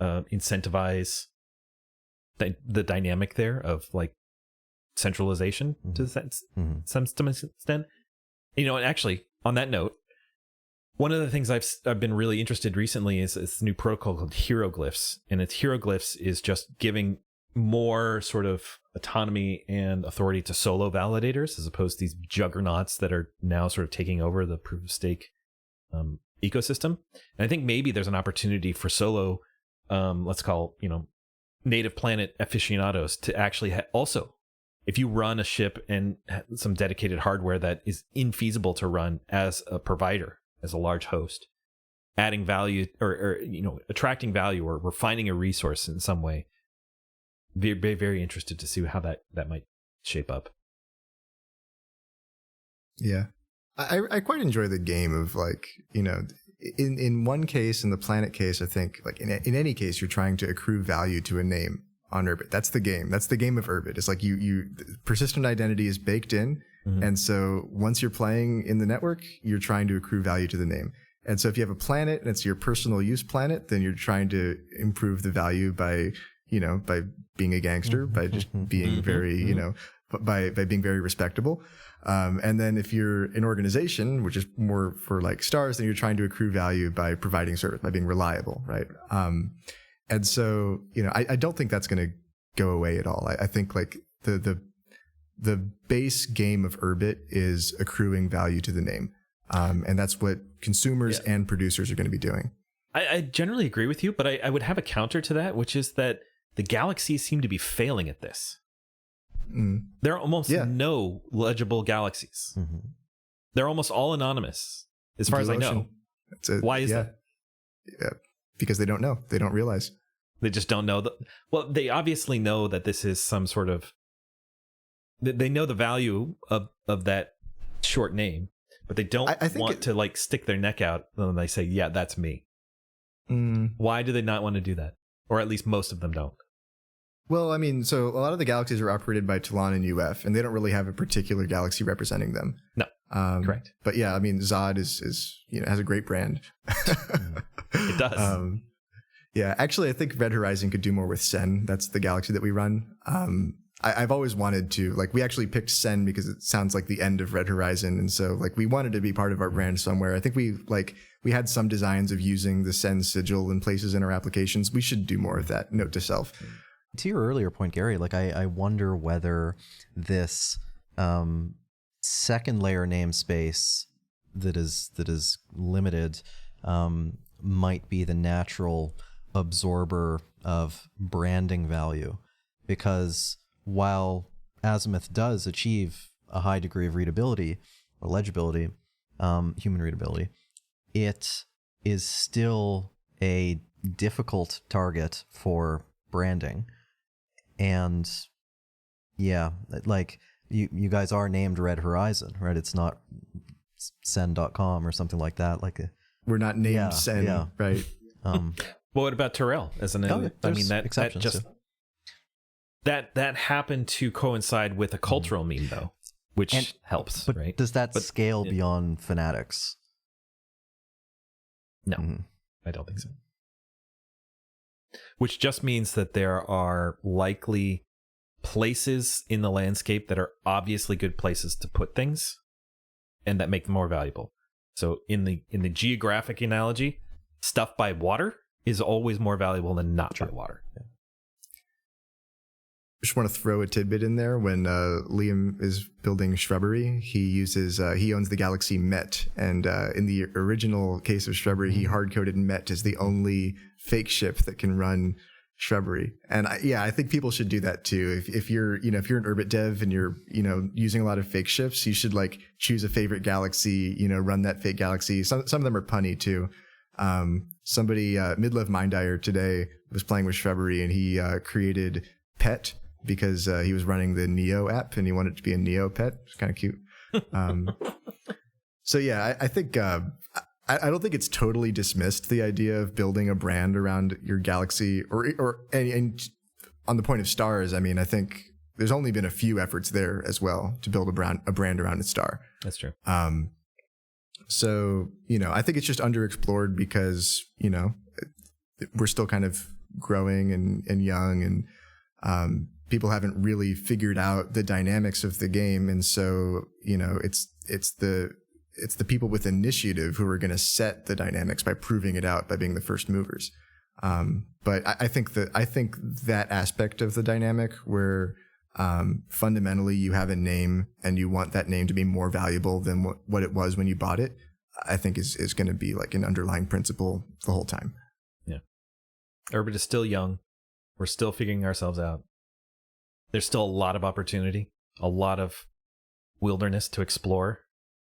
incentivize the dynamic there of like centralization to some extent. And actually, on that note, one of the things I've been really interested recently is this new protocol called hieroglyphs, and its hieroglyphs is just giving more sort of autonomy and authority to solo validators as opposed to these juggernauts that are now sort of taking over the proof of stake ecosystem. And I think maybe there's an opportunity for solo, let's call native planet aficionados to actually also, if you run a ship and some dedicated hardware that is infeasible to run as a provider, as a large host, adding value or attracting value or refining a resource in some way. Very, very interested to see how that might shape up. Yeah. I quite enjoy the game of in one case, in the planet case, I think in any case, you're trying to accrue value to a name on Urbit. That's the game. That's the game of Urbit. It's like persistent identity is baked in. And so once you're playing in the network, you're trying to accrue value to the name. And so if you have a planet and it's your personal use planet, then you're trying to improve the value by being a gangster, by just being very, by being very respectable. And then if you're an organization, which is more for like stars, then you're trying to accrue value by providing service, by being reliable, right? And so, I don't think that's going to go away at all. I think like the base game of Urbit is accruing value to the name. And that's what consumers and producers are going to be doing. I generally agree with you, but I would have a counter to that, which is that the galaxies seem to be failing at this. There are almost no legible galaxies. They're almost all anonymous, as far as I know. Why is that? Yeah, because they don't know. They don't realize. They just don't know. Well, they obviously know that this is some sort of... They know the value of that short name, but they don't want to stick their neck out when they say, yeah, that's me. Why do they not want to do that? Or at least most of them don't. Well, I mean, so a lot of the galaxies are operated by Talon and UF, and they don't really have a particular galaxy representing them. No, correct. But yeah, I mean, Zod is has a great brand. It does. Yeah, actually, I think Red Horizon could do more with Sen. That's the galaxy that we run. I've always wanted to, we actually picked Sen because it sounds like the end of Red Horizon. And so we wanted to be part of our brand somewhere. I think we had some designs of using the Sen sigil in places in our applications. We should do more of that. Note to self. To your earlier point, Gary, I wonder whether this second layer namespace that is limited might be the natural absorber of branding value, because while Azimuth does achieve a high degree of readability or legibility, human readability, it is still a difficult target for branding. And yeah, you guys are named Red Horizon, right? It's not Sen.com or something like that. We're not named Sen, right? Well, what about Terrell as an? I mean, that just too. that happened to coincide with a cultural meme, though, which helps. But right? Does that scale beyond fanatics? No, I don't think so. Which just means that there are likely places in the landscape that are obviously good places to put things and that make them more valuable. So in the geographic analogy, stuff by water is always more valuable than not by water. I just want to throw a tidbit in there. When Liam is building Shrubbery, he owns the galaxy Met, and in the original case of Shrubbery, he hard-coded Met as the only fake ship that can run Shrubbery. And I think people should do that too. If you're an Urbit dev and you're using a lot of fake ships, you should like choose a favorite galaxy, run that fake galaxy. Some of them are punny too. Somebody Midlove Mindire today was playing with Shrubbery, and he created Pet because he was running the Neo app and he wanted it to be a Neo pet. It's kind of cute. So yeah, I think I don't think it's totally dismissed, the idea of building a brand around your galaxy, and on the point of stars. I mean, I think there's only been a few efforts there as well to build a brand around a star. That's true. So I think it's just underexplored because we're still kind of growing and young, and people haven't really figured out the dynamics of the game, and so it's the people with initiative who are going to set the dynamics by proving it out, by being the first movers. But I think that aspect of the dynamic where fundamentally you have a name and you want that name to be more valuable than what it was when you bought it, I think is going to be like an underlying principle the whole time. Yeah. Urbit is still young. We're still figuring ourselves out. There's still a lot of opportunity, a lot of wilderness to explore.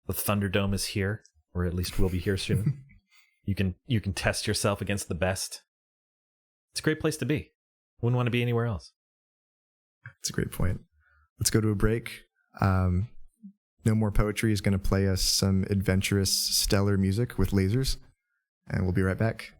The Thunderdome is here, or at least will be here soon. You can test yourself against the best. It's a great place to be. Wouldn't want to be anywhere else. That's a great point. Let's go to a break. No More Poetry is going to play us some adventurous, stellar music with lasers, and we'll be right back.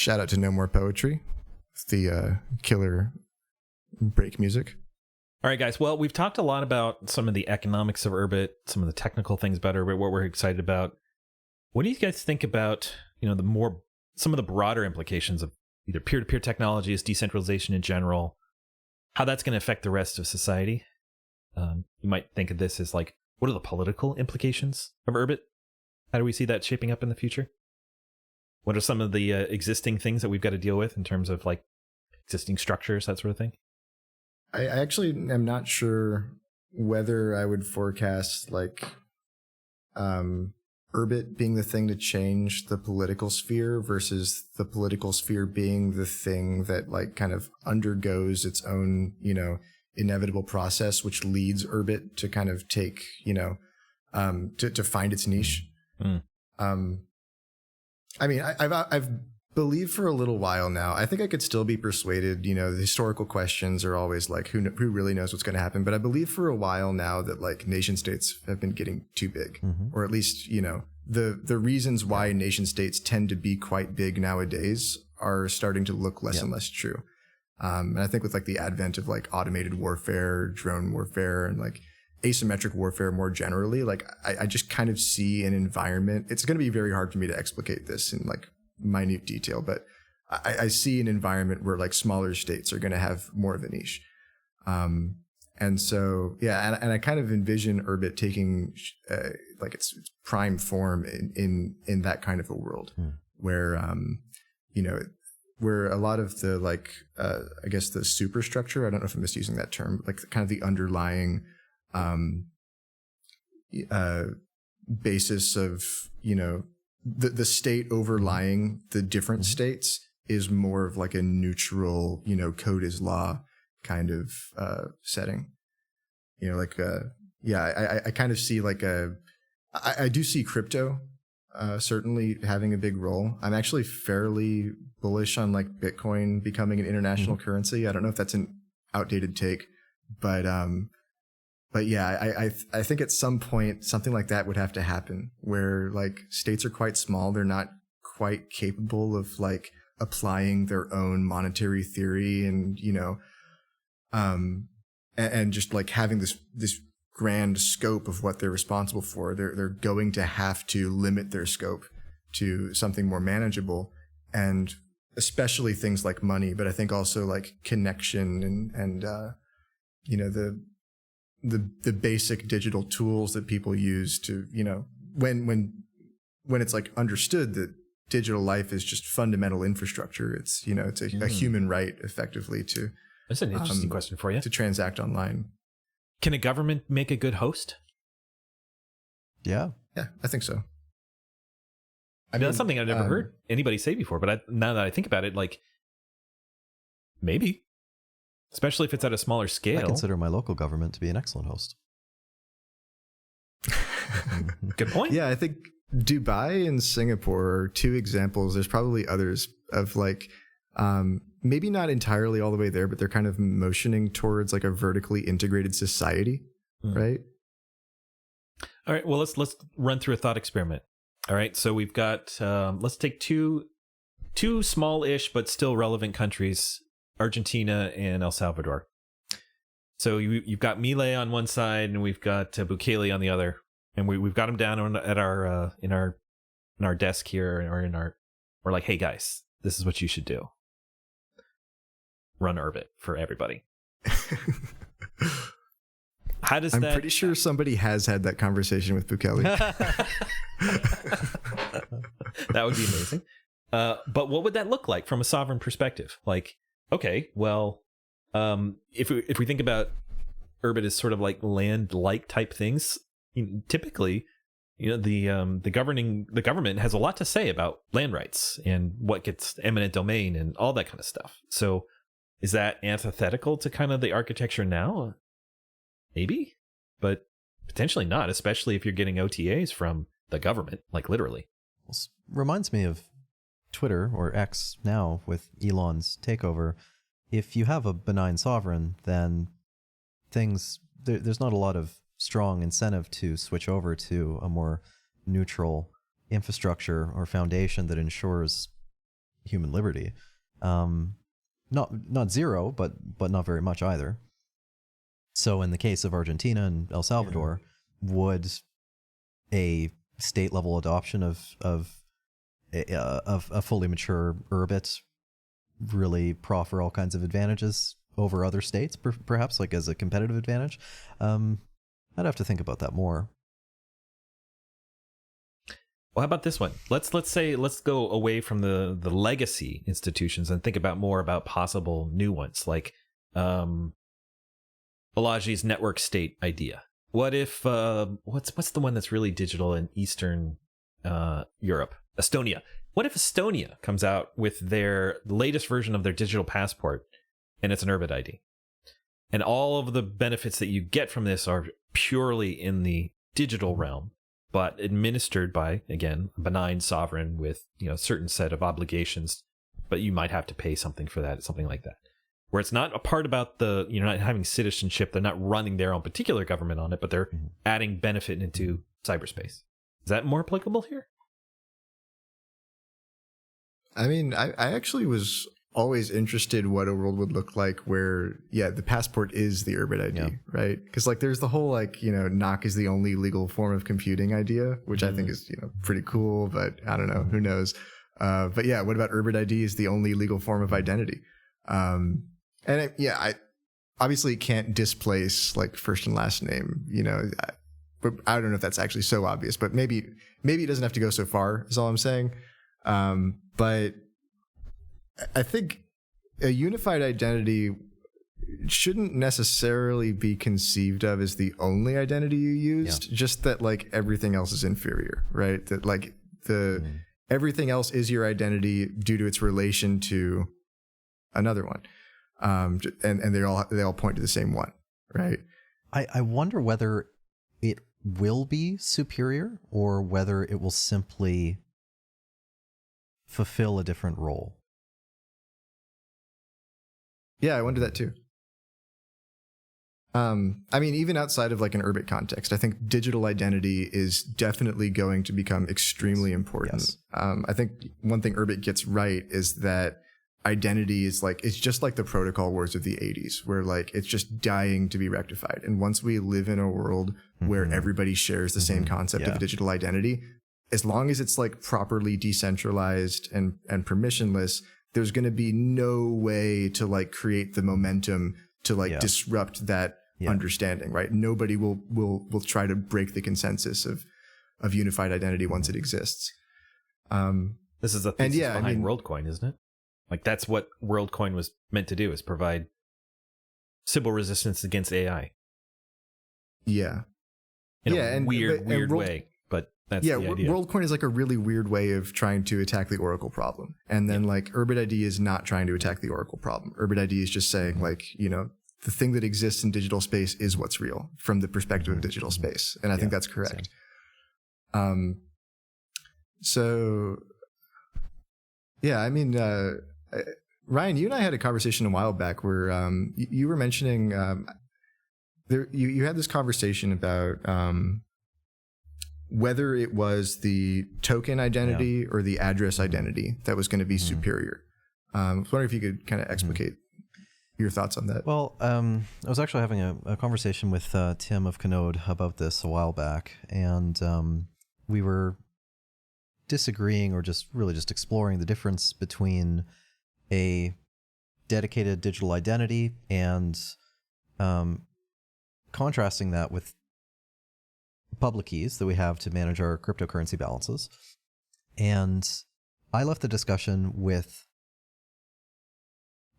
Shout out to No More Poetry, the killer break music. All right, guys. Well, we've talked a lot about some of the economics of Urbit, some of the technical things about Urbit, what we're excited about. What do you guys think about, some of the broader implications of either peer-to-peer technologies, decentralization in general, how that's going to affect the rest of society? You might think of this as like, what are the political implications of Urbit? How do we see that shaping up in the future? What are some of the existing things that we've got to deal with in terms of like existing structures, that sort of thing? I actually am not sure whether I would forecast like Urbit Urbit being the thing to change the political sphere versus the political sphere being the thing that like kind of undergoes its own, inevitable process, which leads Urbit to kind of take, to find its niche. I mean, I've believed for a little while now. I think I could still be persuaded. The historical questions are always like, who really knows what's going to happen? But I believe for a while now that like nation states have been getting too big, or at least the reasons why nation states tend to be quite big nowadays are starting to look less and less true. And I think with like the advent of like automated warfare, drone warfare, and like asymmetric warfare more generally, like I just kind of see an environment. It's going to be very hard for me to explicate this in like minute detail, but I see an environment where like smaller states are going to have more of a niche. And so, yeah, and I kind of envision Urbit taking like its prime form in that kind of a world where, where a lot of the like, I guess the superstructure, I don't know if I'm misusing that term, like kind of the underlying basis of, the state overlying the different states is more of like a neutral, code is law kind of setting. I kind of see like I do see crypto certainly having a big role. I'm actually fairly bullish on like Bitcoin becoming an international currency. I don't know if that's an outdated take, but yeah, I think at some point something like that would have to happen where like states are quite small. They're not quite capable of like applying their own monetary theory and, and just like having this grand scope of what they're responsible for. They're going to have to limit their scope to something more manageable, and especially things like money, but I think also like connection and the basic digital tools that people use to, when it's like understood that digital life is just fundamental infrastructure. It's, it's a human right effectively to. That's an interesting question for you. To transact online. Can a government make a good host? Yeah. Yeah, I think so. I mean, that's something I've never heard anybody say before, but now that I think about it, like maybe. Especially if it's at a smaller scale. I consider my local government to be an excellent host. Good point. Yeah, I think Dubai and Singapore are two examples. There's probably others of like, maybe not entirely all the way there, but they're kind of motioning towards like a vertically integrated society, right? All right. Well, let's run through a thought experiment. All right. So we've got let's take two small-ish but still relevant countries. Argentina and El Salvador. So you've got Milei on one side, and we've got Bukele on the other, and we've got them down at our in our desk here, or we're like, hey guys, this is what you should do. Run Urbit for everybody. How does I'm pretty sure somebody has had that conversation with Bukele. That would be amazing. But what would that look like from a sovereign perspective? Like, okay, well, if we think about Urbit as sort of like land-like type things, typically, the government has a lot to say about land rights and what gets eminent domain and all that kind of stuff. So, is that antithetical to kind of the architecture now? Maybe, but potentially not, especially if you're getting OTAs from the government, like literally. This reminds me of Twitter, or X now, with Elon's takeover. If you have a benign sovereign, then there's not a lot of strong incentive to switch over to a more neutral infrastructure or foundation that ensures human liberty. Not zero, but not very much either. So in the case of Argentina and El Salvador, would a state level adoption of a fully mature Urbit really proffer all kinds of advantages over other states, perhaps like as a competitive advantage? I'd have to think about that more. Well, how about this one? Let's go away from the legacy institutions and think more about possible new ones, like Balaji's network state idea. What if what's the one that's really digital in Eastern Europe, Estonia. What if Estonia comes out with their latest version of their digital passport and it's an Urbit ID? And all of the benefits that you get from this are purely in the digital realm, but administered by, again, a benign sovereign with, a certain set of obligations, but you might have to pay something for that, something like that. Where it's not a part about not having citizenship, they're not running their own particular government on it, but they're adding benefit into cyberspace. Is that more applicable here? I mean, I actually was always interested what a world would look like where, the passport is the Urbit ID, right? Because there's the whole knock is the only legal form of computing idea, which I think is pretty cool, but I don't know, who knows? But yeah, what about Urbit ID is the only legal form of identity? I obviously can't displace first and last name, but I don't know if that's actually so obvious, but maybe it doesn't have to go so far is all I'm saying. But I think a unified identity shouldn't necessarily be conceived of as the only identity you used, just that everything else is inferior, right? That everything else is your identity due to its relation to another one. And they all point to the same one, right? I wonder whether it will be superior or whether it will simply fulfill a different role. Yeah, I wonder that too. I mean, even outside of an Urbit context, I think digital identity is definitely going to become extremely important. Yes. I think one thing Urbit gets right is that identity is it's just like the protocol wars of the 80s, where it's just dying to be rectified. And once we live in a world where everybody shares the same concept of digital identity, as long as it's properly decentralized and permissionless, there's going to be no way to create the momentum to disrupt that understanding, right? Nobody will try to break the consensus of unified identity once it exists. This is the thesis behind WorldCoin, isn't it? That's what WorldCoin was meant to do, is provide Sybil resistance against AI. Yeah. In a weird way, but that's the idea. WorldCoin is a really weird way of trying to attack the Oracle problem. And then Urbit ID is not trying to attack the Oracle problem. Urbit ID is just saying the thing that exists in digital space is what's real from the perspective of digital space. And I think that's correct. So yeah, I mean, Ryan, you and I had a conversation a while back where you were mentioning you had this conversation about whether it was the token identity or the address identity that was going to be superior. I was wondering if you could kind of explicate your thoughts on that. Well, I was actually having a conversation with Tim of Canode about this a while back, and we were disagreeing or just exploring the difference between a dedicated digital identity and contrasting that with public keys that we have to manage our cryptocurrency balances. And I left the discussion with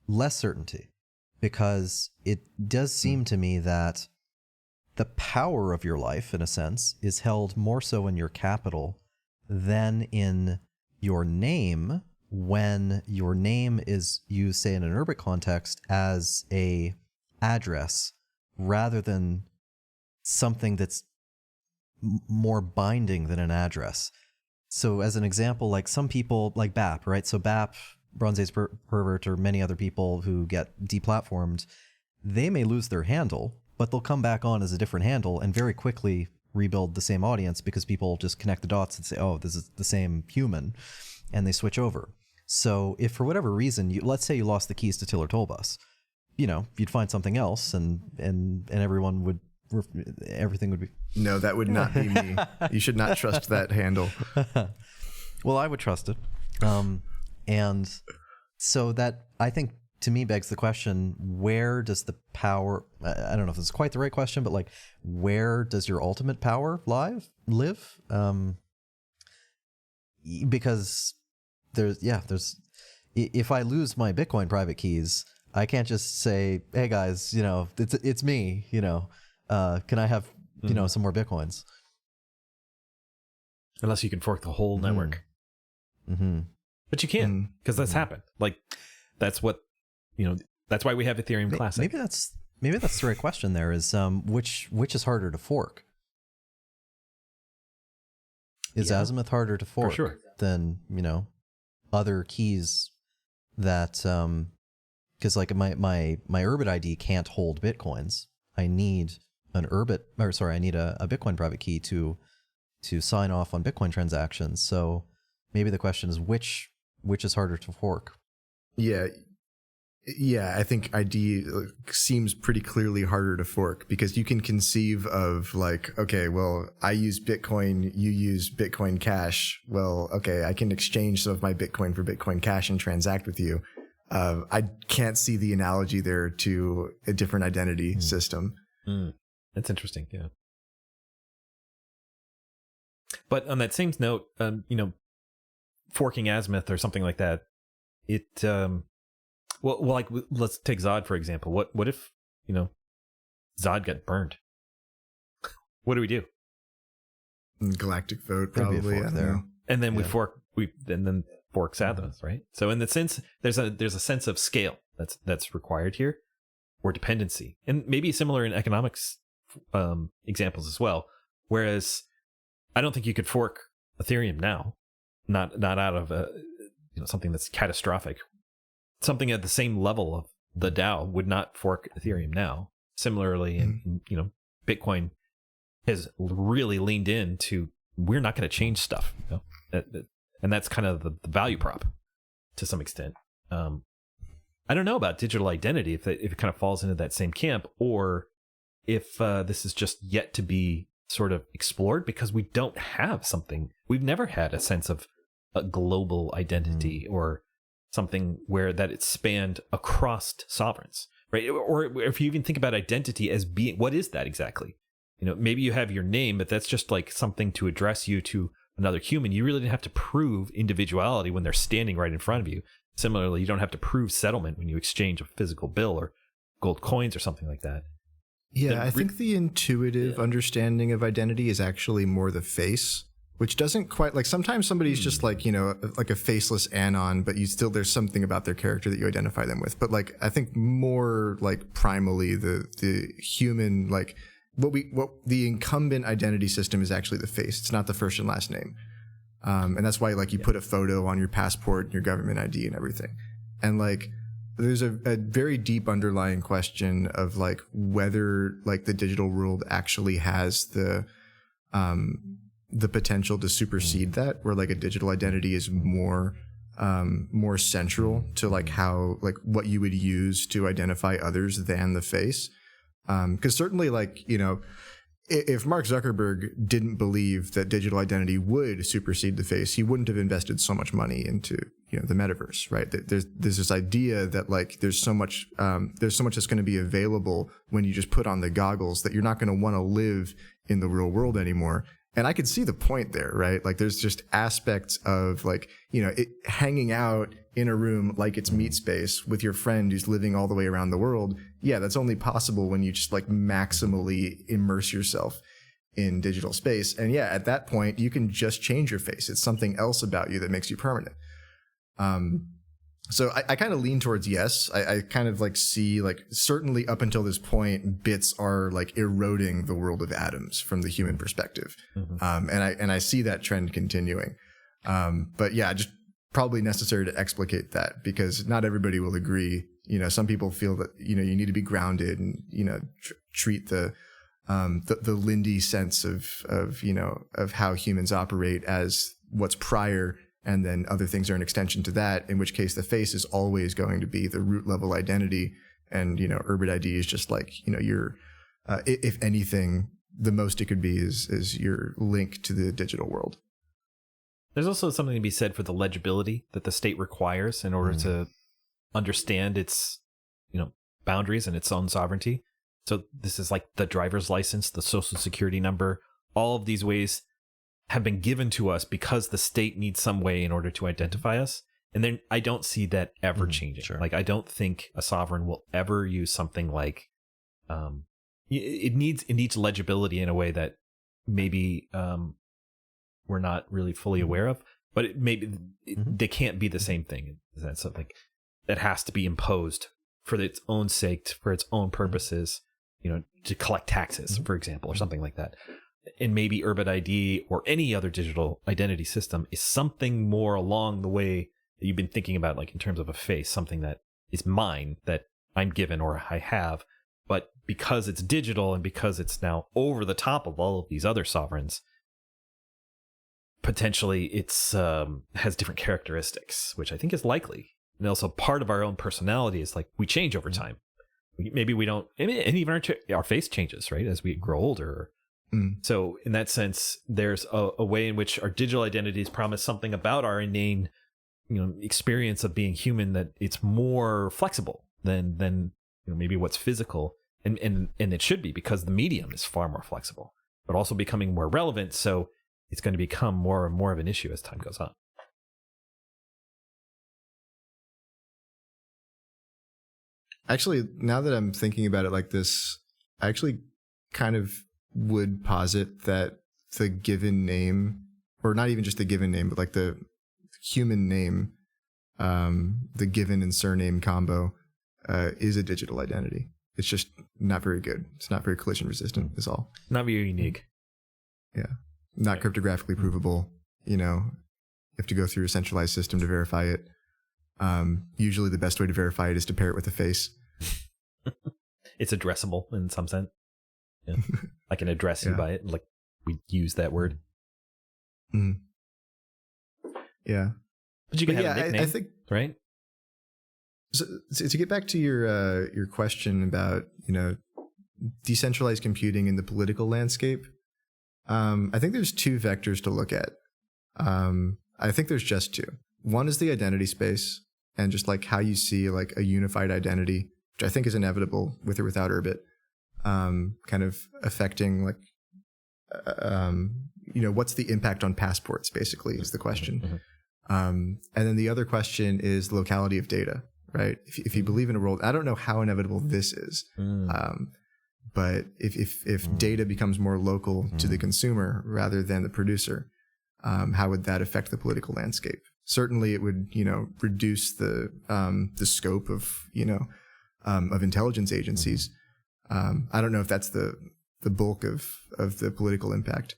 less certainty, because it does seem to me that the power of your life, in a sense, is held more so in your capital than in your name, when your name is used, say, in an Urbit context as a address rather than something that's more binding than an address. So as an example, some people like BAP, right? So BAP, Bronze Age Pervert, or many other people who get deplatformed, they may lose their handle, but they'll come back on as a different handle and very quickly rebuild the same audience, because people just connect the dots and say, oh, this is the same human, and they switch over. So if for whatever reason, let's say you lost the keys to Tiller Tollbus, you'd find something else, and everyone would, everything would be... No, that would not be me. You should not trust that handle. Well, I would trust it. And so that, I think, to me, begs the question, where does the power... I don't know if this is quite the right question, but where does your ultimate power live? Because there's... If I lose my Bitcoin private keys, I can't just say, hey guys, it's me, can I have, some more Bitcoins? Unless you can fork the whole network. Mm-hmm. But you can, because that's happened. Like, that's what, that's why we have Ethereum Classic. Maybe that's the right question there is, which is harder to fork? Is Azimuth harder to fork than, other keys that, because like my Urbit ID can't hold Bitcoins. I need a Bitcoin private key to sign off on Bitcoin transactions. So maybe the question is which is harder to fork? Yeah, I think ID seems pretty clearly harder to fork because you can conceive of like, okay, well, I use Bitcoin, you use Bitcoin Cash. Well, okay, I can exchange some of my Bitcoin for Bitcoin Cash and transact with you. I can't see the analogy there to a different identity system. That's interesting, yeah. But on that same note, forking Azimuth or something like that, well, like let's take Zod for example. What if Zod got burned? What do we do? Galactic vote, probably. I don't know. And then we fork Azimuth, right? So in the sense, there's a sense of scale that's required here, or dependency, and maybe similar in economics examples as well. Whereas I don't think you could fork Ethereum now, not out of something that's catastrophic. Something at the same level of the DAO would not fork Ethereum now. Similarly, in Bitcoin has really leaned into, we're not going to change stuff, and that's kind of the value prop to some extent. I don't know about digital identity if it kind of falls into that same camp, or if this is just yet to be sort of explored, because we don't have something. We've never had a sense of a global identity or something where that it's spanned across sovereigns, right? Or if you even think about identity as being, what is that exactly? Maybe you have your name, but that's just like something to address you to another human. You really didn't have to prove individuality when they're standing right in front of you. Similarly, you don't have to prove settlement when you exchange a physical bill or gold coins or something like that. Yeah, I think the intuitive understanding of identity is actually more the face, which doesn't quite, like, sometimes somebody's just like, like a faceless anon, but there's something about their character that you identify them with. But like, I think more like primally the human, like what the incumbent identity system is actually the face. It's not the first and last name. And that's why like you put a photo on your passport and your government ID and everything. And like, there's a very deep underlying question of like whether like the digital world actually has the potential to supersede that, where like a digital identity is more central to like how, like what you would use to identify others than the face. Because certainly, like, if Mark Zuckerberg didn't believe that digital identity would supersede the face, he wouldn't have invested so much money into the metaverse, right? There's this idea that like there's so much that's going to be available when you just put on the goggles that you're not going to want to live in the real world anymore. And I could see the point there, right? Like there's just aspects of like, it hanging out in a room like it's meat space with your friend who's living all the way around the world. Yeah, that's only possible when you just like maximally immerse yourself in digital space. And yeah, at that point, you can just change your face. It's something else about you that makes you permanent. So I kind of lean towards yes. I kind of like see like certainly up until this point, bits are like eroding the world of atoms from the human perspective. And I see that trend continuing. But yeah, just probably necessary to explicate that because not everybody will agree. Some people feel that, you need to be grounded and, treat the Lindy sense of how humans operate as what's prior. And then other things are an extension to that, in which case the face is always going to be the root level identity. And, Urbit ID is just like, your, if anything, the most it could be is your link to the digital world. There's also something to be said for the legibility that the state requires in order to understand its, boundaries and its own sovereignty. So this is like the driver's license, the social security number, all of these ways have been given to us because the state needs some way in order to identify us. And then I don't see that ever changing. Sure. Like, I don't think a sovereign will ever use something like, it needs legibility in a way that maybe we're not really fully aware of. But they can't be the same thing in the sense of like that has to be imposed for its own sake, for its own purposes, to collect taxes, for example, or something like that. And maybe Urban ID or any other digital identity system is something more along the way that you've been thinking about, like in terms of a face, something that is mine, that I'm given or I have. But because it's digital and because it's now over the top of all of these other sovereigns, potentially it's has different characteristics, which I think is likely. And also part of our own personality is like we change over time. Maybe we don't, and even our face changes, right, as we grow older. So in that sense, there's a way in which our digital identities promise something about our innate, experience of being human, that it's more flexible than maybe what's physical, and it should be, because the medium is far more flexible, but also becoming more relevant. So it's going to become more and more of an issue as time goes on. Actually, now that I'm thinking about it like this, I actually kind of would posit that the given name, or not even just the given name, but like the human name, the given and surname combo, is a digital identity. It's just not very good. It's not very collision resistant, is all. Not very unique. Yeah. Not cryptographically provable. You have to go through a centralized system to verify it. Usually the best way to verify it is to pair it with a face. It's addressable in some sense. Yeah. I can address you by it. Like we use that word. Yeah. But you can have a nickname, I think, right? So to get back to your question about, decentralized computing in the political landscape, I think there's two vectors to look at. I think there's just two. One is the identity space, and just like how you see like a unified identity, which I think is inevitable with or without Urbit, kind of affecting like, what's the impact on passports, basically, is the question. And then the other question is the locality of data, right? If you believe in a world, I don't know how inevitable this is, but if data becomes more local to the consumer rather than the producer, how would that affect the political landscape? Certainly, it would, reduce the scope of, of intelligence agencies. I don't know if that's the bulk of the political impact.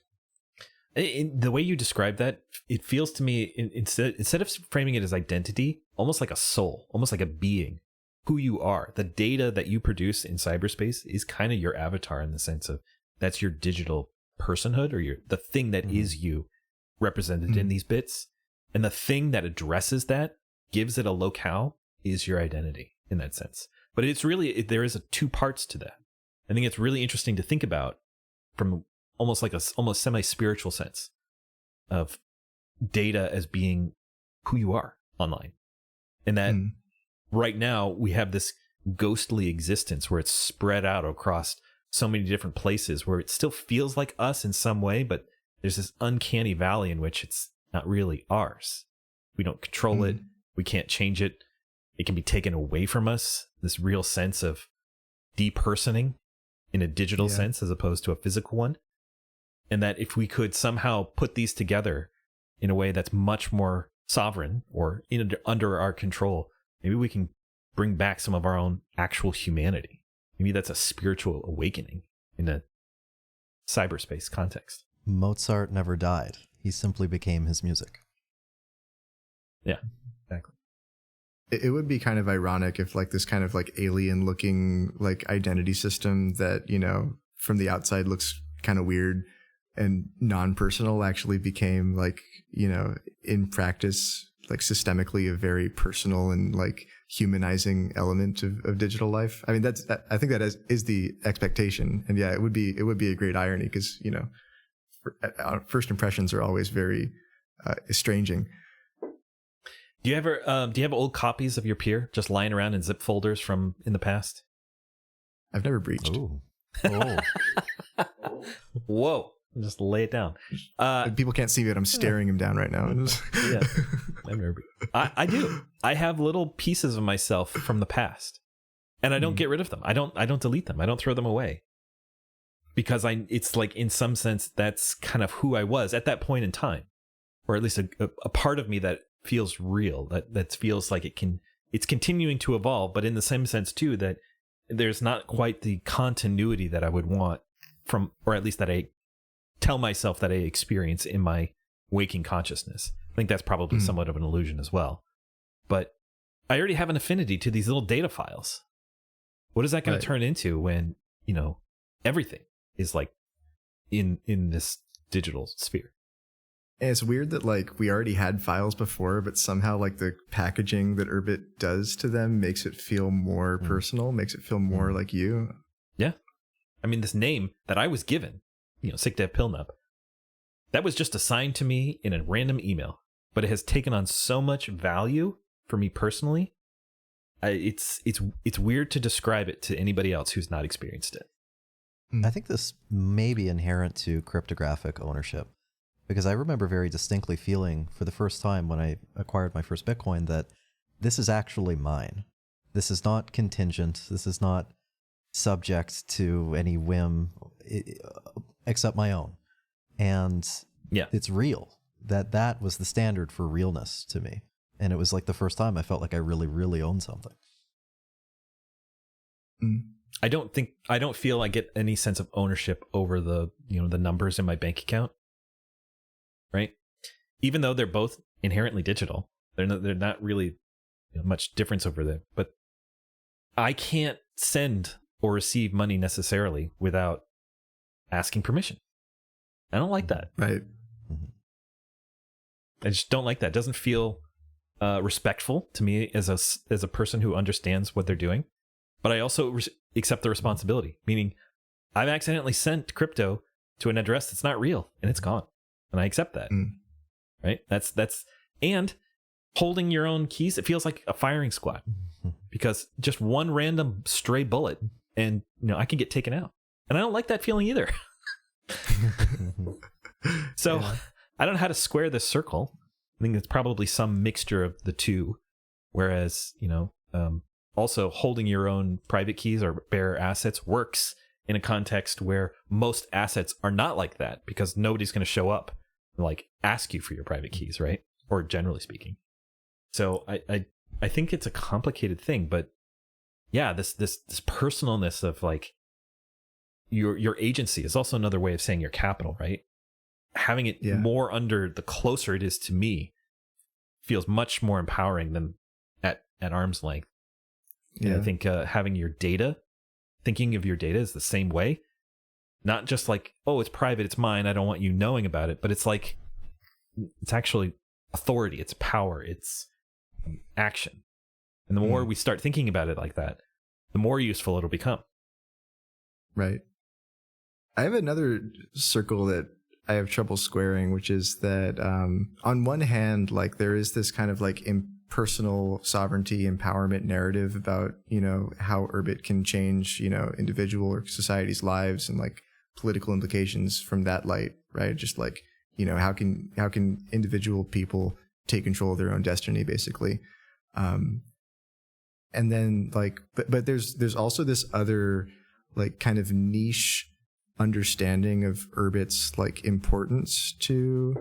The way you describe that, it feels to me, instead of framing it as identity, almost like a soul, almost like a being, who you are. The data that you produce in cyberspace is kind of your avatar, in the sense of that's your digital personhood, or the thing that is you represented in these bits. And the thing that addresses that, gives it a locale, is your identity in that sense. But it's really, there is two parts to that. I think it's really interesting to think about from almost like almost semi-spiritual sense of data as being who you are online. And that right now we have this ghostly existence where it's spread out across so many different places, where it still feels like us in some way, but there's this uncanny valley in which it's not really ours. We don't control it. We can't change it. It can be taken away from us. This real sense of depersoning in a digital sense as opposed to a physical one. And that if we could somehow put these together in a way that's much more sovereign or under our control, maybe we can bring back some of our own actual humanity. Maybe that's a spiritual awakening in a cyberspace context. Mozart never died. He simply became his music. Yeah, exactly. It would be kind of ironic if like this kind of like alien looking like identity system that, from the outside looks kind of weird and non-personal actually became like, in practice, like systemically a very personal and like humanizing element of digital life. I mean, I think that is the expectation. And yeah, it would be a great irony because, first impressions are always very estranging. Do you have old copies of your peer just lying around in zip folders from in the past? I've never breached. Oh. Whoa. Just lay it down. People can't see me, but I'm staring him down right now. Yeah. I've never breached. I do. I have little pieces of myself from the past, and I don't get rid of them. I don't delete them. I don't throw them away. because it's like, in some sense, that's kind of who I was at that point in time, or at least a part of me that feels real, that feels like it's continuing to evolve, but in the same sense too, that there's not quite the continuity that I would want from, or at least that I tell myself that I experience in my waking consciousness. I think that's probably somewhat of an illusion as well. But I already have an affinity to these little data files. What is that going to turn into when, everything is like in this digital sphere? And it's weird that like we already had files before, but somehow like the packaging that Urbit does to them makes it feel more personal, makes it feel more like you. Yeah. I mean, this name that I was given, SickDev Pilnup, that was just assigned to me in a random email, but it has taken on so much value for me personally. It's weird to describe it to anybody else who's not experienced it. I think this may be inherent to cryptographic ownership, because I remember very distinctly feeling for the first time when I acquired my first Bitcoin that this is actually mine. This is not contingent. This is not subject to any whim except my own. And it's real. That was the standard for realness to me. And it was like the first time I felt like I really, really owned something. I don't feel I get any sense of ownership over the numbers in my bank account. Right? Even though they're both inherently digital, they're not really much difference over there. But I can't send or receive money necessarily without asking permission. I don't like that. Right. I just don't like that. It doesn't feel respectful to me as a person who understands what they're doing. But I also accept the responsibility, meaning I've accidentally sent crypto to an address that's not real, and it's gone. And I accept that. Right? That's and holding your own keys, it feels like a firing squad, because just one random stray bullet and I can get taken out. And I don't like that feeling either. So I don't know how to square this circle. I think it's probably some mixture of the two. Whereas, also holding your own private keys or bearer assets works in a context where most assets are not like that, because nobody's going to show up and like ask you for your private keys, right? Or generally speaking. So I think it's a complicated thing, but yeah, this personalness of like your agency is also another way of saying your capital, right? Having it more under, the closer it is to me, feels much more empowering than at arm's length. Yeah. And I think having your data, thinking of your data is the same way. Not just like, oh, it's private, it's mine, I don't want you knowing about it, but it's like, it's actually authority, it's power, it's action. And the more we start thinking about it like that, the more useful it'll become. Right. I have another circle that I have trouble squaring, which is that on one hand, like there is this kind of like impersonal sovereignty empowerment narrative about, how Urbit can change, individual or society's lives and like political implications from that light, right? Just like, how can individual people take control of their own destiny, basically. And then like, but there's also this other like kind of niche understanding of Urbit's like importance to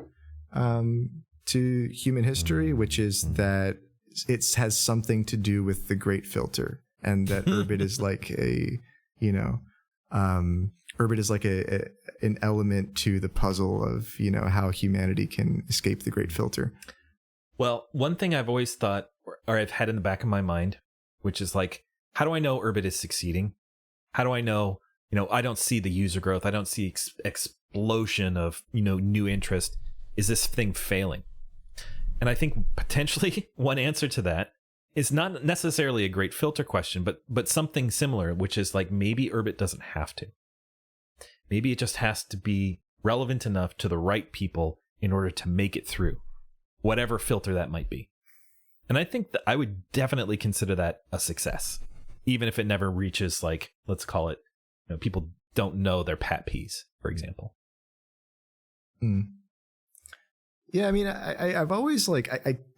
human history, which is that it has something to do with the Great Filter, and that Urbit is like Urbit is like an element to the puzzle of how humanity can escape the Great Filter. Well, one thing I've always thought, or I've had in the back of my mind, which is like, how do I know Urbit is succeeding? How do I know? I don't see the user growth. I don't see explosion of, new interest. Is this thing failing? And I think potentially one answer to that is not necessarily a Great Filter question, but something similar, which is like, maybe Urbit doesn't have to. Maybe it just has to be relevant enough to the right people in order to make it through, whatever filter that might be. And I think that I would definitely consider that a success, even if it never reaches, like, let's call it, people don't know their pat peas, for example. Yeah, I mean, I've always like,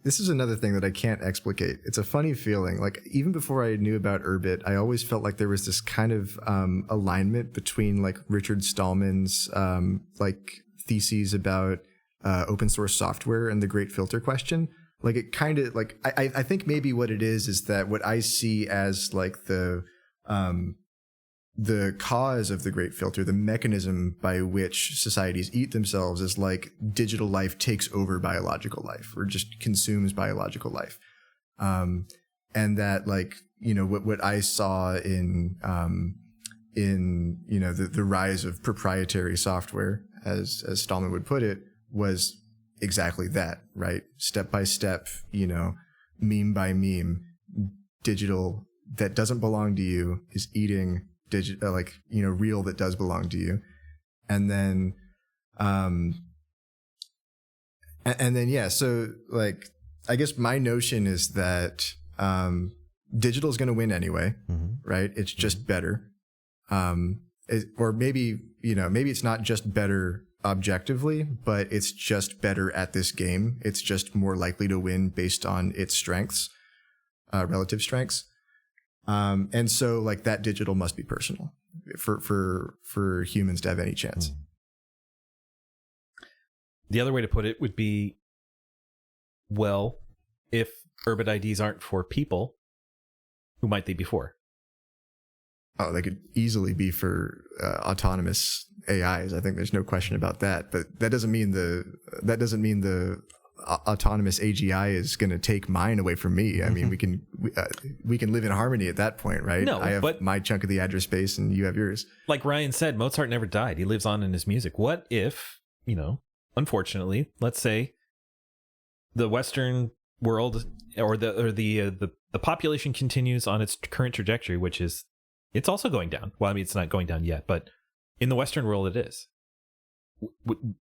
this is another thing that I can't explicate. It's a funny feeling. Like, even before I knew about Urbit, I always felt like there was this kind of alignment between like Richard Stallman's like theses about open source software and the great filter question. Like, it kind of like, I think maybe what it is that what I see as like the cause of the great filter, the mechanism by which societies eat themselves, is like digital life takes over biological life, or just consumes biological life. And that, like, you know, what I saw in you know, the rise of proprietary software, as Stallman would put it, was exactly that, right? Step by step, you know, meme by meme, digital that doesn't belong to you is eating like, you know, real that does belong to you. And then yeah, so like, I guess my notion is that digital is going to win anyway, right? It's just better. Or maybe, you know, maybe it's not just better objectively, but it's just better at this game. It's just more likely to win based on its strengths, relative strengths. And so, like, that digital must be personal for humans to have any chance. The other way to put it would be, well, if Urbit IDs aren't for people, who might they be for? Oh, they could easily be for autonomous AIs. I think there's no question about that. But that doesn't mean the autonomous AGI is going to take mine away from me. I mean, we can live in harmony at that point, right? No, I have my chunk of the address space, and you have yours. Like Ryan said, Mozart never died. He lives on in his music. What if, you know, unfortunately, let's say the Western world or the population continues on its current trajectory, which is, it's also going down. Well, I mean, it's not going down yet, but in the Western world, it is.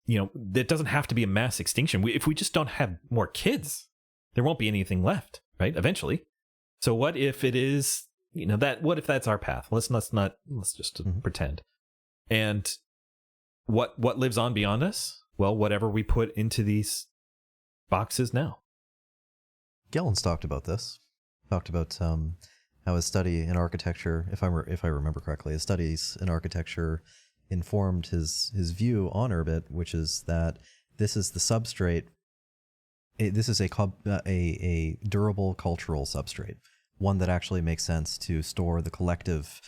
You know, it doesn't have to be a mass extinction. If we just don't have more kids, there won't be anything left, right? Eventually. So what if it is, you know, what if that's our path? Let's just pretend. And what lives on beyond us? Well, whatever we put into these boxes now. Gillen's talked about this. Talked about how his study in architecture, if I remember correctly, his studies in architecture informed his view on Urbit, which is that this is the substrate. This is a durable cultural substrate, one that actually makes sense to store the collective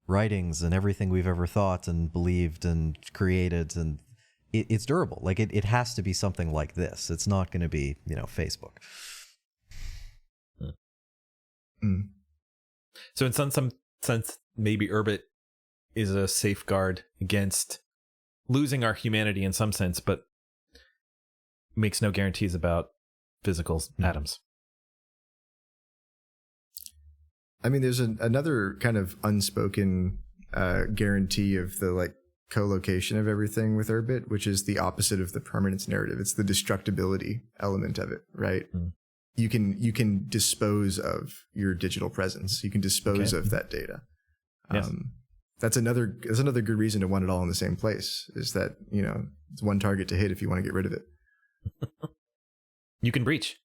writings and everything we've ever thought and believed and created, and it's durable. Like it has to be something like this. It's not going to be, you know, Facebook. So in some sense, maybe Urbit is a safeguard against losing our humanity in some sense, but makes no guarantees about physical atoms. I mean, there's another kind of unspoken guarantee of the like co-location of everything with Urbit, which is the opposite of the permanence narrative. It's the destructibility element of it, right? You can dispose of your digital presence. You can dispose of that data. Yes. That's another good reason to want it all in the same place, is that, you know, it's one target to hit if you want to get rid of it. You can breach.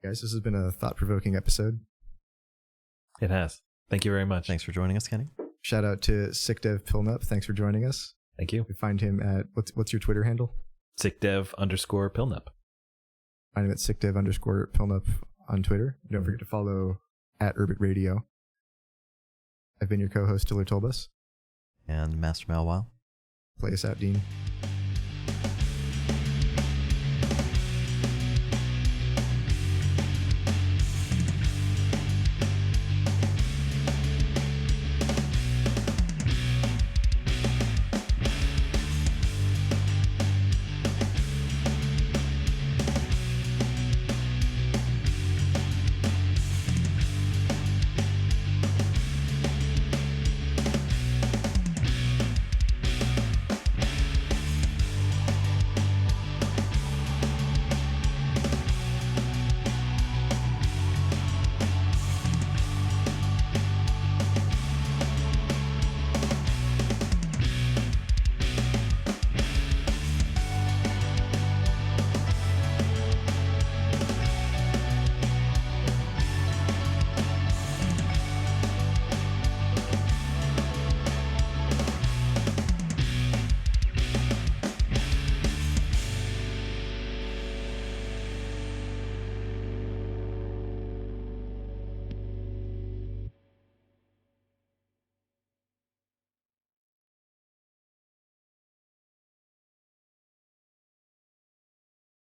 Guys, this has been a thought-provoking episode. It has. Thank you very much. Thanks for joining us, Kenny. Shout out to SickDevPilnup. Thanks for joining us. Thank you. You find him at, what's your Twitter handle? SickDev_Pilnup. Find him at SickDev_Pilnup on Twitter. Don't forget to follow at Urbit Radio. I've been your co-host, Tiller Tolbus. And Master Malwile. Play us out, Dean.